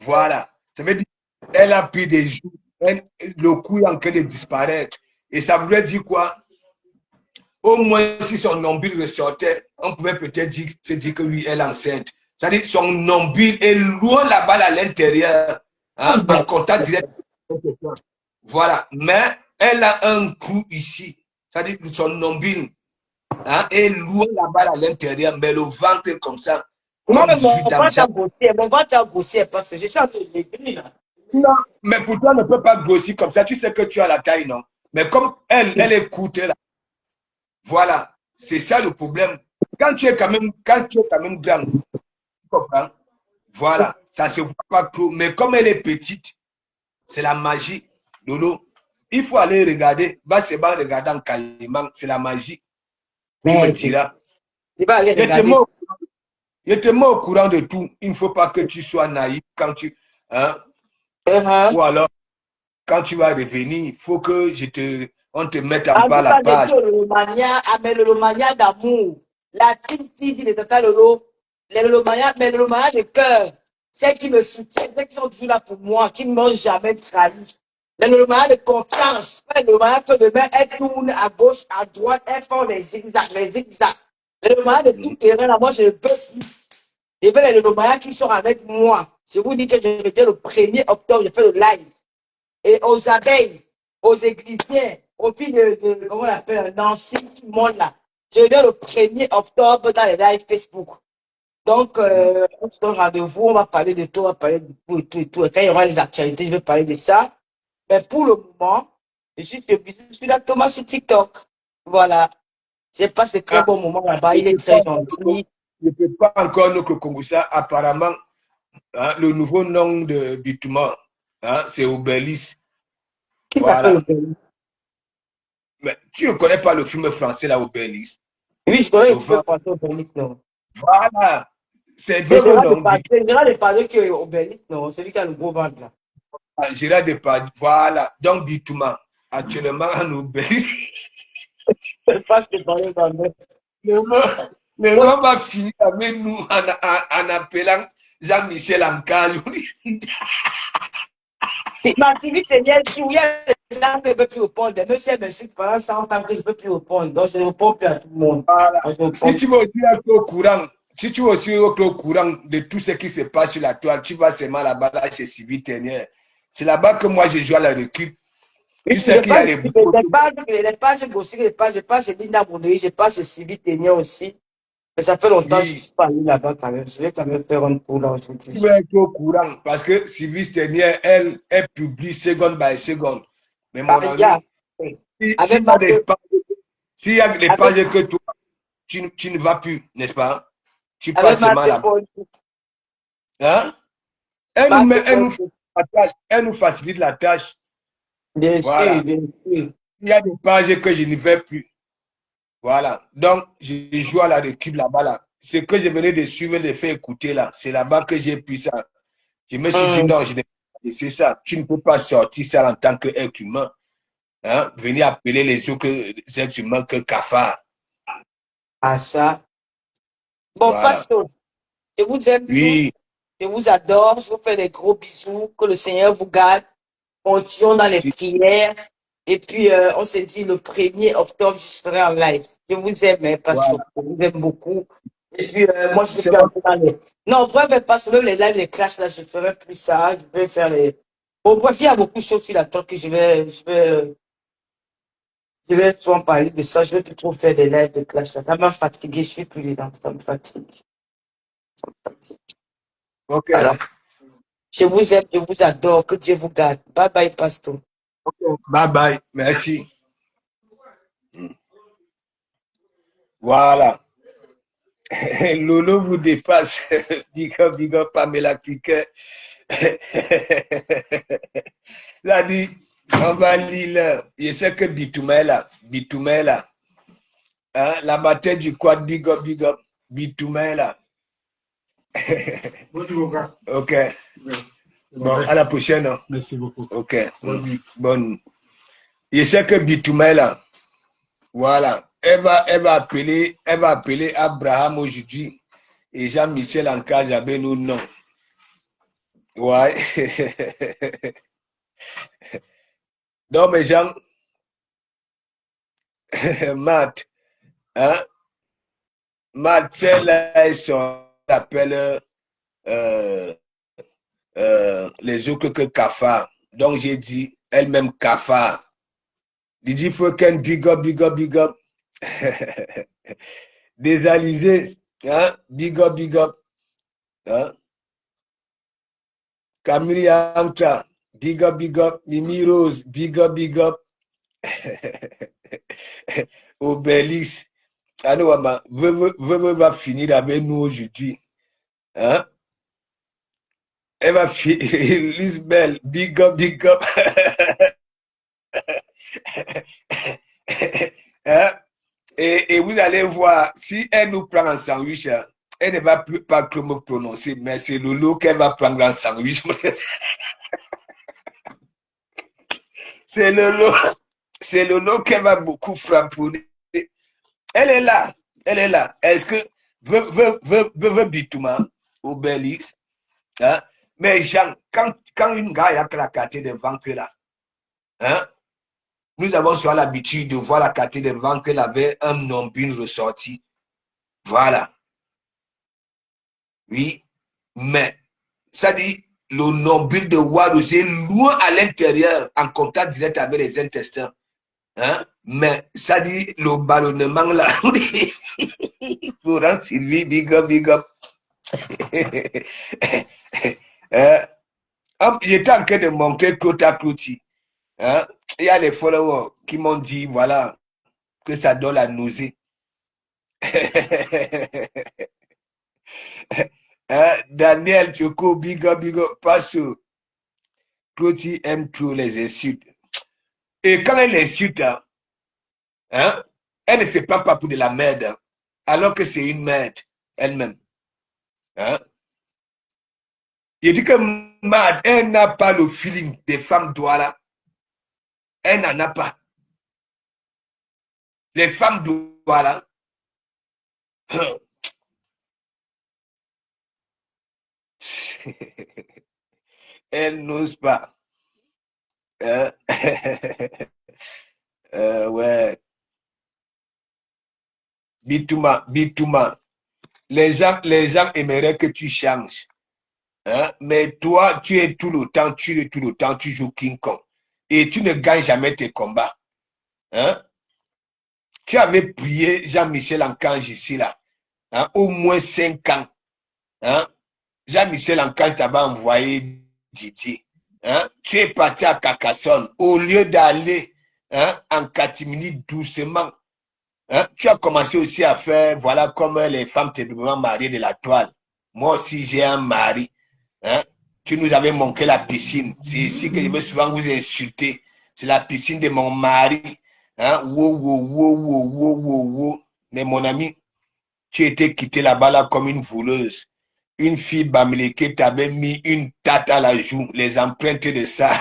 B: Voilà. Ça veut dire qu'elle a pris des jours. Le cou est en train de disparaître. Et ça voulait dire quoi? Au moins, si son nombril ressortait, on pouvait peut-être se dire que oui, elle est enceinte. C'est-à-dire que son nombril est loin là-bas à l'intérieur, hein, en contact direct. Voilà. Mais elle a un coup ici. C'est-à-dire que son nombril, hein, est loin là-bas à l'intérieur, mais le ventre est comme ça,
E: Moi,
B: comme
E: mais
B: 18 ans.
E: mon ventre a grossi parce que je suis en train de l'écrire, là.
B: Non, mais pour toi, ne peut pas grossir comme ça. Tu sais que tu as la taille, non? Mais comme elle est courte là. Voilà. C'est ça le problème. Quand tu es quand même grand, comprends? Voilà, ça se voit pas trop. Mais comme elle est petite, c'est la magie. Lolo, il faut aller regarder. C'est pas regarder en Caïman, c'est la magie. Tu me
E: Mais
B: diras.
E: je vais aller
B: Je te
E: regarder.
B: mets au courant de tout. Il ne faut pas que tu sois naïf quand tu. Hein, ou alors, quand tu vas revenir, il faut que on te mette en
E: En
B: bas
E: tout
B: la
E: cas, j'ai
B: page.
E: dit au Lolomania, mais le Lolomania d'amour. La team TV de Tata Lolo, les Lolomania, mais le Lolomania de cœur. Celles qui me soutiennent, celles qui sont toujours là pour moi, qui ne m'ont jamais trahi. Les Lolomania de confiance. Les Lolomania que demain, elles tournent à gauche, à droite, elles font les zigzags, les zigzags. Les Lolomania de tout terrain, là, moi, je ne peux plus. Je veux les Lolomania qui sont avec moi. Je vous dis que j'étais le 1er octobre, j'ai fait le live. Et aux abeilles, aux églisiens, aux filles comment on appelle, Nancy, tout le monde là. Je viens le 1er octobre dans les lives Facebook. Donc, on se donne rendez-vous, on va parler de tout, on va parler de tout et tout et tout. Et quand il y aura les actualités, je vais parler de ça. Mais pour le moment, je suis là, Thomas, sur TikTok. Voilà. J'ai passé de très bons moments là-bas. Il est très gentil.
B: Je ne peux pas encore notre Congossa. Apparemment, hein, le nouveau nom de Bituma, hein, c'est Obélis.
E: Qui s'appelle
B: Voilà.
E: Obélis?
B: Mais tu ne connais pas le film français, là, Obélis?
E: Oui, je connais le film français Obélis, non.
B: Voilà. C'est
E: Mais
B: vraiment non.
E: Gérard Depardieu qui est Obélis, non. Celui qui a le gros ventre là.
B: Gérard Depardieu. Voilà. Donc, Bituma, actuellement, en Obélis.
E: Je pense que dans les vendeurs.
B: Le nom va finir avec nous en appelant Jean-Michel Ancage.
E: Ma TV Seigneur, il y a des gens qui ne peuvent plus répondre. Même si elle me suit pendant 100 ans que je ne peux plus répondre. Donc, je ne réponds plus à tout le monde.
B: Voilà.
E: Donc,
B: Si tu veux aussi être au courant, si tu veux aussi être au courant de tout ce qui se passe sur la toile, tu vas seulement là-bas là, chez Sylvie Ternier. C'est là-bas que moi je joue à la récup. Tu sais qu'il y a les bouts.
E: les pages aussi, les pages chez Linda Boudouille, je passe chez Sylvie Ténier aussi. Mais ça fait longtemps que je ne suis pas allé là-bas quand même. Je vais quand même faire un tour là aujourd'hui.
B: Tu veux être au courant parce que Sylvie Ternier, elle publie seconde by seconde. Mais mon ami, s'il y a des pages que toi, tu ne vas plus, n'est-ce pas? Tu passes seulement là-bas. Hein? Elle nous facilite la tâche.
E: Bien sûr, bien sûr.
B: Il y a des pages que je ne vais plus. Voilà. Donc, je joue à la récup là-bas. Là. Ce que je venais de suivre, de faire écouter là, c'est là-bas que j'ai pu ça. Je me suis dit non, c'est ça. Tu ne peux pas sortir ça en tant qu'être humain. Hein? Venir appeler les autres êtres humains que cafard.
E: Ah, ça. Bon,
B: voilà.
E: Pasteur, je vous aime.
B: Oui.
E: Je vous adore. Je vous fais des gros bisous. Que le Seigneur vous garde. Continuons dans les prières. Et puis, on se dit le 1er octobre, je serai en live. Je vous aime, Pasteur. Voilà. Je vous aime beaucoup. Et puis, moi, je suis un peu dans les... Non, bref, parce que même les lives, les clashs, là, je ne ferai plus ça. Je vais faire les... Bon, bref, il y a beaucoup de choses sur la toile que je vais souvent parler de ça. Je vais plus trop faire des lives de clash. Là. Ça m'a fatigué. Je suis plus dedans. Ça me fatigue. Ça me fatigue.
B: Ok.
E: Alors, je vous aime, je vous adore. Que Dieu vous garde. Bye bye, Pasteur.
B: Okay. Bye bye. Merci. Voilà. Lolo vous dépasse. Big up, Pamela Cliquet. Là, dit, on va lire. Je sais que Bitoumela. Hein, la bataille du quad, big up. Bitoumela. Ok. Bon, à la prochaine.
F: Merci beaucoup.
B: Ok. Bonne. Je sais que Bitoumela. Voilà. Elle va appeler Abraham aujourd'hui et Jean-Michel Ancage avait nos noms. Ouais. Donc, mes gens, Matt, hein? Matt, c'est là, on appelle les autres que Kafa. Donc, j'ai dit elle-même Kafa. Didi Foken, big up. Désalisé, hein? Big up. Hein? Camille Ankra, big up. Mimi Rose, big up. Obélis, va finir avec nous aujourd'hui. Hein? Elle va Lisbelle, big up, big up. Hein? Et vous allez voir, si elle nous prend en sandwich, elle ne va plus pas que me prononcer, mais c'est Lolo qu'elle va prendre en sandwich. C'est Lolo, c'est Lolo qu'elle va beaucoup frapper. Elle est là, elle est là. Est-ce que veut Bitouma, Obélix, hein? Mais Jean, quand une gars a claqué devant que là, hein? Nous avons souvent l'habitude de voir la carte devant qu'elle avait un nombril ressorti. Voilà. Oui, mais ça dit, le nombril de Wadous est loin à l'intérieur, en contact direct avec les intestins. Hein? Mais ça dit, le ballonnement là, Florent Sylvie, big up, big up. J'étais en train de montrer Clota Clouty. Hein? Il y a les followers qui m'ont dit, voilà, que ça donne la nausée. Hein? Daniel Choco, big up, parce que Clouty aime trop les insultes. Et quand elle insulte, hein, elle ne se prend pas pour de la merde, hein, alors que c'est une merde elle-même. Hein? Je dis que Mad, elle n'a pas le feeling des femmes Douala. Elle n'en a pas. Les femmes Douala, elles n'osent pas. Hein? Ouais. Bitouma, Bitouma. Les gens aimeraient que tu changes. Hein? Mais toi, tu es tout le temps, tu joues King Kong. Et tu ne gagnes jamais tes combats. Hein? Tu avais prié Jean-Michel Ancange ici, là. Hein? Au moins 5 ans. Hein? Jean-Michel Ancange t'avait envoyé Didier. Hein? Tu es parti à Carcassonne. Au lieu d'aller, hein, en catimini doucement, hein, tu as commencé aussi à faire, voilà, comme les femmes terriblement mariées de la toile. Moi aussi, j'ai un mari. Hein? Tu nous avais manqué la piscine. C'est ici que je veux souvent vous insulter. C'est la piscine de mon mari. Hein? Wow, wow, wow, wow, wow, wow, wow. Mais mon ami, tu étais quitté là-bas là comme une voleuse. Une fille bamileke t'avait mis une tarte à la joue, les empreintes de ça.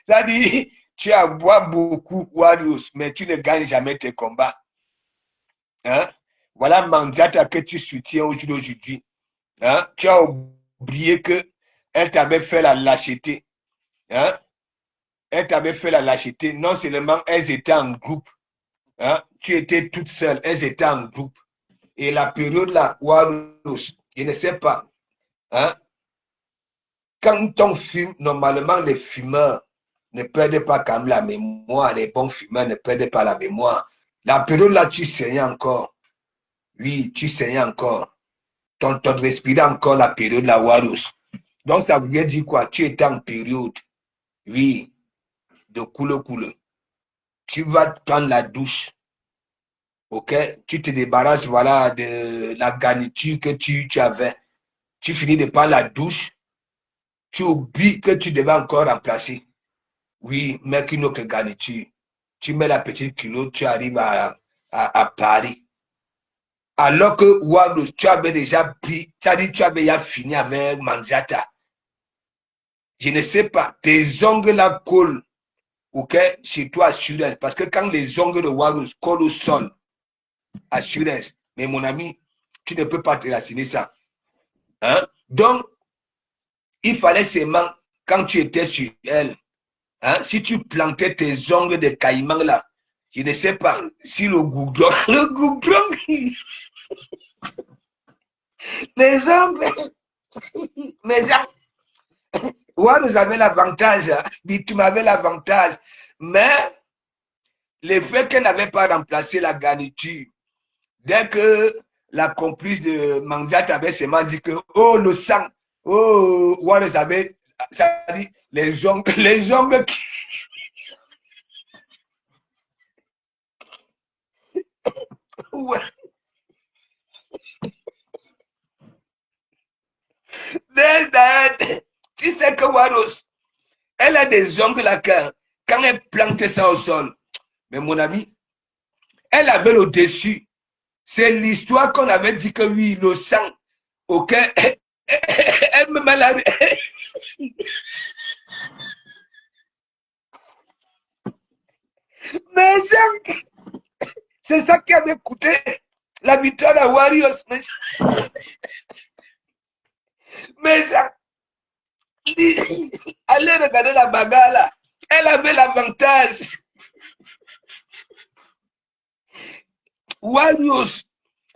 B: Ça dit, tu as bois beaucoup, Warriors, mais tu ne gagnes jamais tes combats. Hein? Voilà Mandiata que tu soutiens aujourd'hui. Hein? Tu as oublié que elle t'avait fait la lâcheté. Hein? Elle t'avait fait la lâcheté. Non seulement elles étaient en groupe. Hein? Tu étais toute seule. Elles étaient en groupe. Et la période là, Warus, je ne sais pas. Hein? Quand on fume, normalement, les fumeurs ne perdent pas quand même la mémoire. Les bons fumeurs ne perdent pas la mémoire. La période là, tu saignais encore. Oui, tu saignais encore. Ton respirait encore la période là, Warus. Donc, ça veut dire quoi? Tu étais en période, oui, de coule. Tu vas prendre la douche, ok? Tu te débarrasses, voilà, de la garniture que tu avais. Tu finis de prendre la douche, tu oublies que tu devais encore remplacer. Oui, mais qu'une autre garniture. Tu mets la petite culotte, tu arrives à Paris. Alors que Wagos, tu avais déjà pris, tu as dit tu avais déjà fini avec Manziata. Je ne sais pas, tes ongles là collent, ok, chez toi, assurance. Parce que quand les ongles de Warus collent au sol, assurance. Mais mon ami, tu ne peux pas te raciner ça. Hein? Donc, il fallait seulement, quand tu étais sur elle, hein, si tu plantais tes ongles de caïman là, je ne sais pas si le goudron, le goudron, les ongles, mais là, Warus avait l'avantage, hein, tu m'avais l'avantage. Mais le fait qu'elle n'avait pas remplacé la garniture, dès que la complice de Mandiat avait seulement dit que, oh, le sang, oh, Wallace avait, ça dit, les ongles qui. Ouais. Tu sais que Waros, elle a des ongles là, quand elle plante ça au sol. Mais mon ami, elle avait le dessus. C'est l'histoire qu'on avait dit que oui, le sang, ok, elle me malade. Mais c'est ça qui avait coûté la victoire à Warriors. Mais allez regarder la bagarre là. Elle avait l'avantage. Warriors,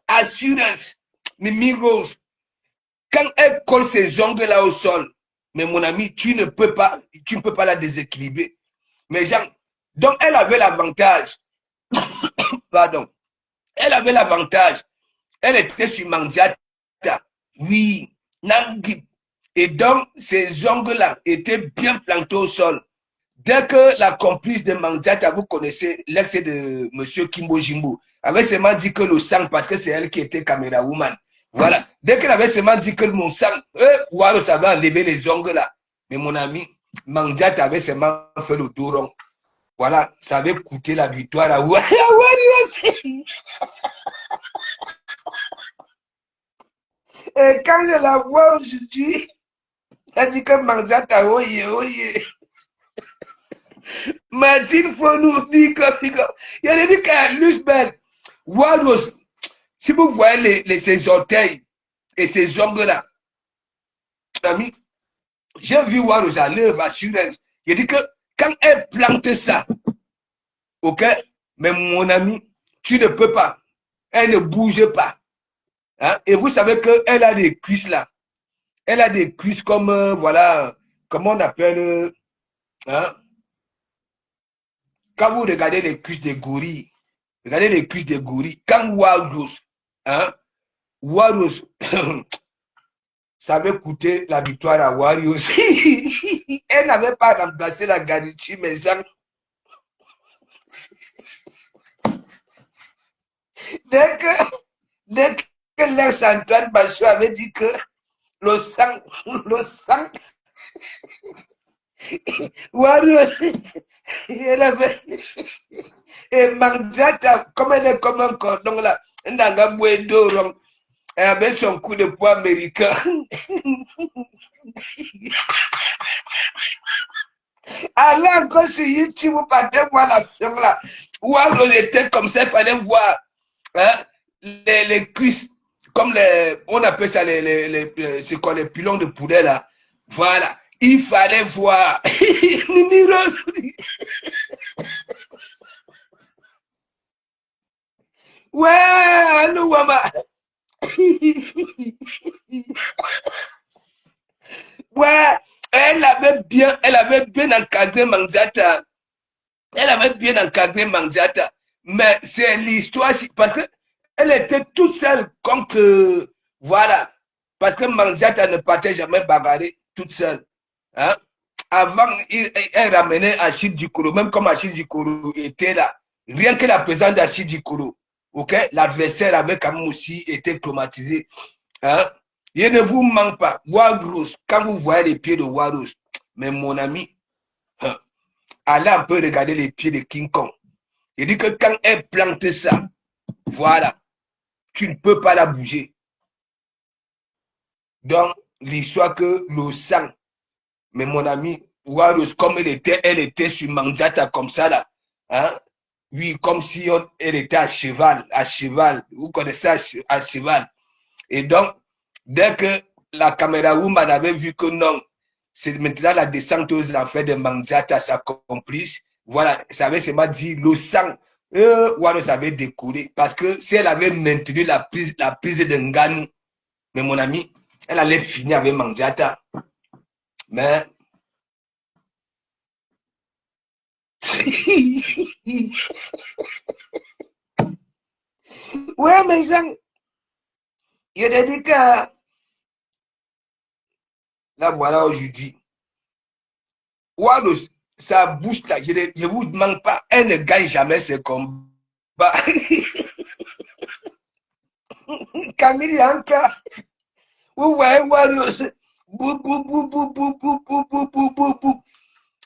B: Assurance, Mimi Rose, quand elle colle ses ongles là au sol, mais mon ami, tu ne peux pas la déséquilibrer. Mais Jean, donc elle avait l'avantage. Pardon. Elle avait l'avantage. Elle était sur Mandiata. Oui, Nangib. Et donc, ses ongles-là étaient bien plantés au sol. Dès que la complice de Mandiata, vous connaissez l'ex de M. Kimbo Jimbo, avait seulement dit que le sang, parce que c'est elle qui était caméra woman. Voilà. Dès qu'elle avait seulement dit que mon sang, Waros avait enlevé les ongles là. Mais mon ami, Mandiata avait seulement fait le dos rond. Voilà, ça avait coûté la victoire à Waros. Et quand je la vois aujourd'hui, elle dit que Mandiata, oye. Martine Fonou, big up. Il y a des cas, Lusbel, Waros, si vous voyez ses orteils et ses ongles-là, ami, j'ai vu Waros à l'œuvre, assurance. Il dit que quand elle plante ça, ok, mais mon ami, tu ne peux pas. Elle ne bouge pas. Hein? Et vous savez qu'elle a des cuisses là. Elle a des cuisses comme, voilà, comment on appelle, hein? Quand vous regardez les cuisses des gorilles, regardez les cuisses des gorilles, quand Waros, hein, Waros, ça avait coûté la victoire à Waros. Elle n'avait pas remplacé la Garichi, mais Jean. Dès que l'ex-Antoine Bachot avait dit que le sang, Waros, elle avait, et Mandiata, comme elle est comme un cordon là, elle avait son coup de poing américain. Allez encore sur YouTube, vous partez voir la film là. Waros était comme ça, il fallait voir, hein, les cuisses, comme on appelle ça c'est quoi, les pilons de poulet là. Voilà, il fallait voir. Mimi Rose. Ouais, allô, Wama. Ouais, elle avait bien encadré Mandiata. Elle avait bien encadré Mandiata. Mais c'est l'histoire, parce qu'elle était toute seule contre, voilà. Parce que Mandiata ne partait jamais bagarrer toute seule. Hein? Avant, elle ramenait Achille Dikoro, même comme Achille Dikoro était là. Rien que la présence d'Achille Dikoro, okay? L'adversaire avait quand même aussi été traumatisé. Hein? Il ne vous manque pas. Waros, quand vous voyez les pieds de Waros, mais mon ami, hein, allez un peu regarder les pieds de King Kong. Il dit que quand elle plante ça, voilà, tu ne peux pas la bouger. Donc, l'histoire que le sang, mais mon ami, Waros, comme elle était sur Mandiata comme ça là, hein? Oui, comme si elle était à cheval, vous connaissez à cheval. Et donc, dès que la caméra woman avait vu que non, c'est maintenant la descente aux enfers de Mandiata, sa complice, voilà, ça avait seulement dit le sang, Waros avait décollé. Parce que si elle avait maintenu la prise de Nganou, mais mon ami, elle allait finir avec Mandiata. Mais ouais, mais Jean, il a dit que là, voilà aujourd'hui. Waros, sa bouche là, je ne vous demande pas, elle ne gagne jamais ses combats. Camille encore. Vous voyez Bou, bou, bou, bou, bou, bou, bou, bou, bou, bou, bou.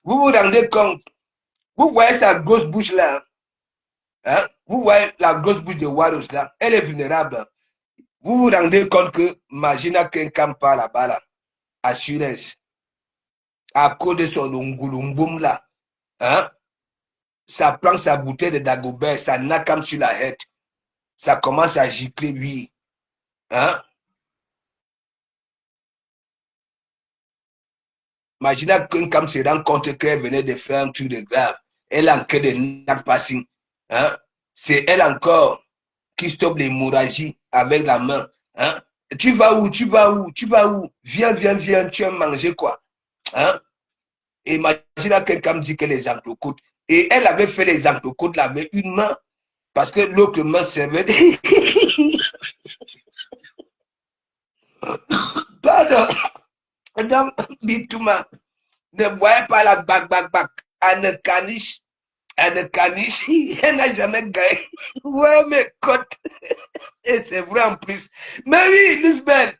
B: Vous vous rendez compte? Vous voyez sa grosse bouche là? Hein? Vous voyez la grosse bouche de Warus là? Elle est vulnérable. Vous vous rendez compte que Magina Kenkam pas là-bas là? Assurance. À cause de son ongulumboum là. Hein? Ça prend sa bouteille de Dagobert, ça nakam sur la tête. Ça commence à gicler, oui. Hein? Imagine qu'un se rend compte qu'elle venait de faire un truc de grave. Elle a encore de not passing. Hein? C'est elle encore qui stoppe l'hémorragie avec la main. Hein? Tu vas où? Tu vas où? Tu vas où? Viens, viens, viens, tu vas manger quoi? Hein? Imagine quelqu'un me dit que les entrecôtes. Et elle avait fait les entrecôtes là avec une main. Parce que l'autre main servait. Pardon. Madame Bitouma, ne voyez pas la bac. Anne Caniche, elle n'a jamais gagné. Ouais, mes côtes. Et c'est vrai en plus. Mais oui, Lisbeth.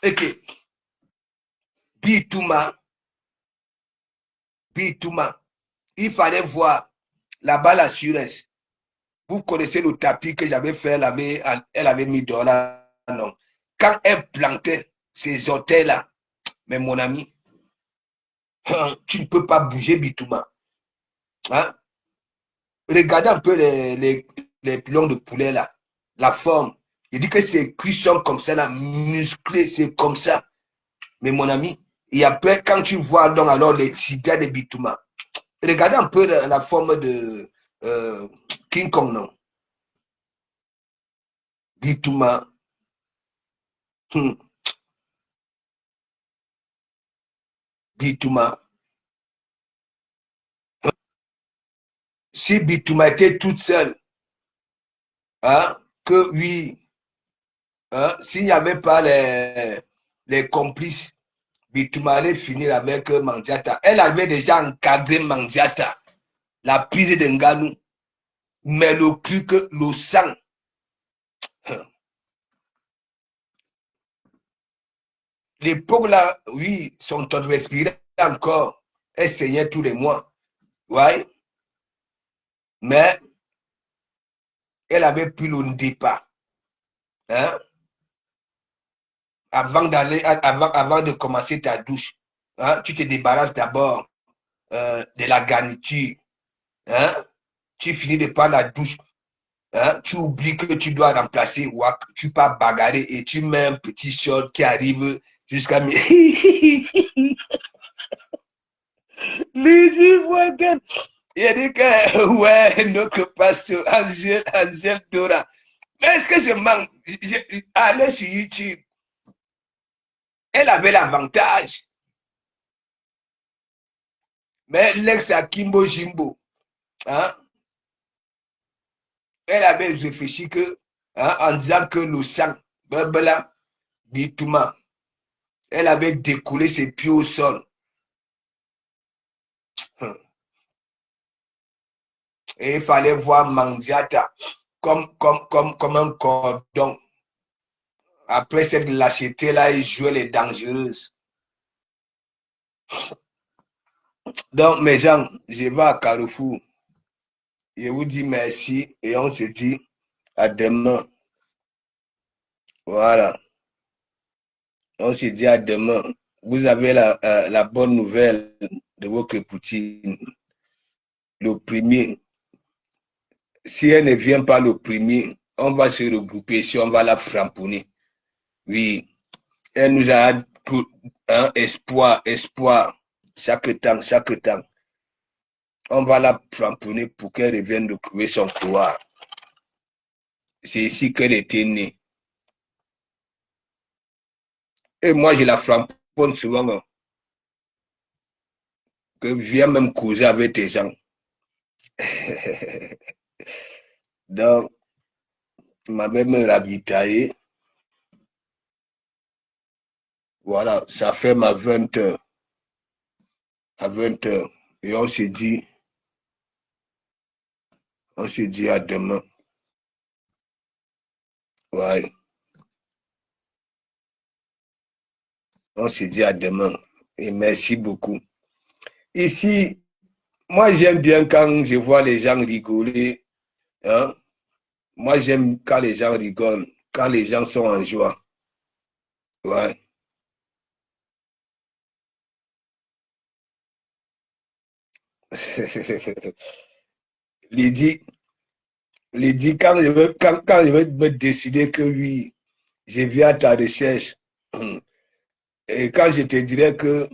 B: Ok. Bitouma. Il fallait voir là-bas l'assurance. Vous connaissez le tapis que j'avais fait, elle avait mis dehors là. Non. Quand elle plantait ces hôtels-là, mais mon ami, tu ne peux pas bouger Bitouma. Hein? Regardez un peu les pilons de poulet là, la forme. Il dit que ces cuissons comme ça, là, musclés, c'est comme ça. Mais mon ami, et après, quand tu vois donc alors les tibias de Bitouma, regardez un peu la forme de King Kong, non? Bitouma. Bitouma. Si Bitouma était toute seule, hein, que oui, hein, s'il n'y avait pas les complices, Bitouma allait finir avec Mandiata. Elle avait déjà encadré Mandiata, la prise de Nganou, mais le cru que le sang. L'époque là, oui, son temps de respirer encore, elle saignait tous les mois. Ouais, mais elle avait pris le départ. Hein, avant de commencer ta douche. Hein, tu te débarrasses d'abord de la garniture. Hein, tu finis de prendre la douche. Hein, tu oublies que tu dois remplacer Wak, tu pars bagarrer et tu mets un petit short qui arrive jusqu'à Lizzie Wagan. Il a dit que, ouais, notre pasteur, Angèle Dora. Mais est-ce que je manque? Allez sur YouTube. Elle avait l'avantage. Mais l'ex à Kimbo Jimbo, hein, elle avait réfléchi que, hein, en disant que le sang, Barbara, Bitouma, elle avait décollé ses pieds au sol. Et il fallait voir Mandiata comme un cordon. Après cette lâcheté-là, il jouait les dangereuses. Donc, mes gens, je vais à Carrefour. Je vous dis merci et on se dit à demain. Voilà. On se dit à demain. Vous avez la bonne nouvelle de votre Poutine. Le premier. Si elle ne vient pas le premier, on va se regrouper si on va la framponner. Oui. Elle nous a tout un espoir. Chaque temps. On va la framponner pour qu'elle revienne retrouver son pouvoir. C'est ici qu'elle était née. Et moi, je la framponne souvent. Que viens même causer avec tes gens. Donc, ma mère me ravitaillé. Voilà, ça fait ma 20 heures. À 20 heures. Et on se dit à demain. Ouais. On se dit à demain. Et merci beaucoup. Ici, moi, j'aime bien quand je vois les gens rigoler. Hein? Moi, j'aime quand les gens rigolent, quand les gens sont en joie. Ouais. Lydie, Lydie, quand je vais me décider que oui, je viens à ta recherche, et quand je te dirai que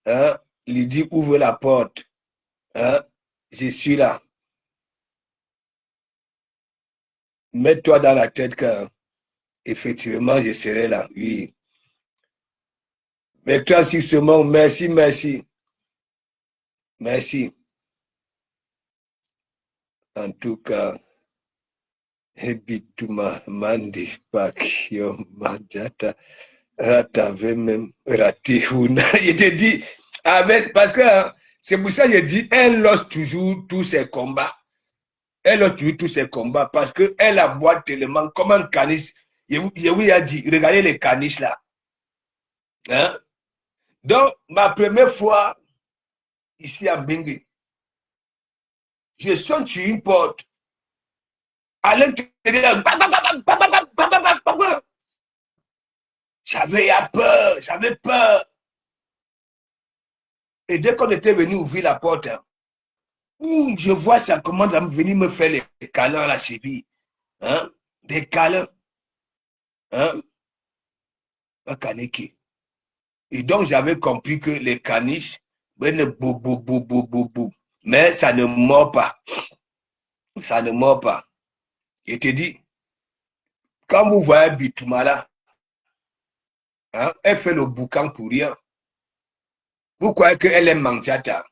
B: hein, Lydie ouvre la porte, hein, je suis là. Mets-toi dans la tête que effectivement, je serai là, oui. Mets-toi sur ce mot, merci, merci, merci. En tout cas, Hebituma Mandi Pakio Majata t'avais même raté une. Je te dis, parce que hein, c'est pour ça que je dis, elle lance toujours tous ses combats. Elle lance toujours tous ses combats parce qu'elle aboie tellement comme un caniche. Je vous ai dit, regardez les caniches là. Hein? Donc, ma première fois ici à Bengue, je sonne sur une porte. À l'intérieur, j'avais peur, j'avais peur. Et dès qu'on était venu ouvrir la porte, hein, je vois ça commence à venir me faire les câlins à la cheville. Hein? Des câlins. Hein? Et donc, j'avais compris que les caniches, mais ça ne mord pas. Ça ne mord pas. Je te dis, quand vous voyez Bitoumala, hein, elle fait le boucan pour rien. Vous croyez qu'elle aime Manchata.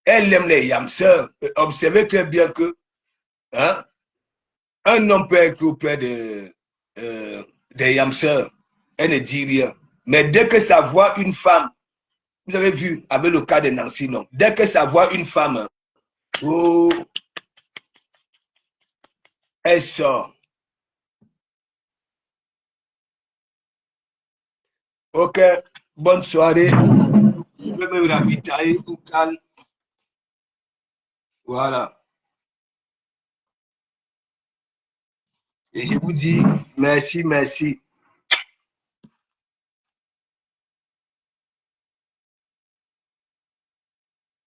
B: Elle aime les yamseurs. Observez très bien que hein, un homme peut être auprès des yamseurs. Elle ne dit rien. Mais dès que ça voit une femme, vous avez vu avec le cas de Nancy, non? Dès que ça voit une femme, oh, elle sort. Ok, bonne soirée. Je vais me ravitailler au calme. Voilà. Et je vous dis merci, merci.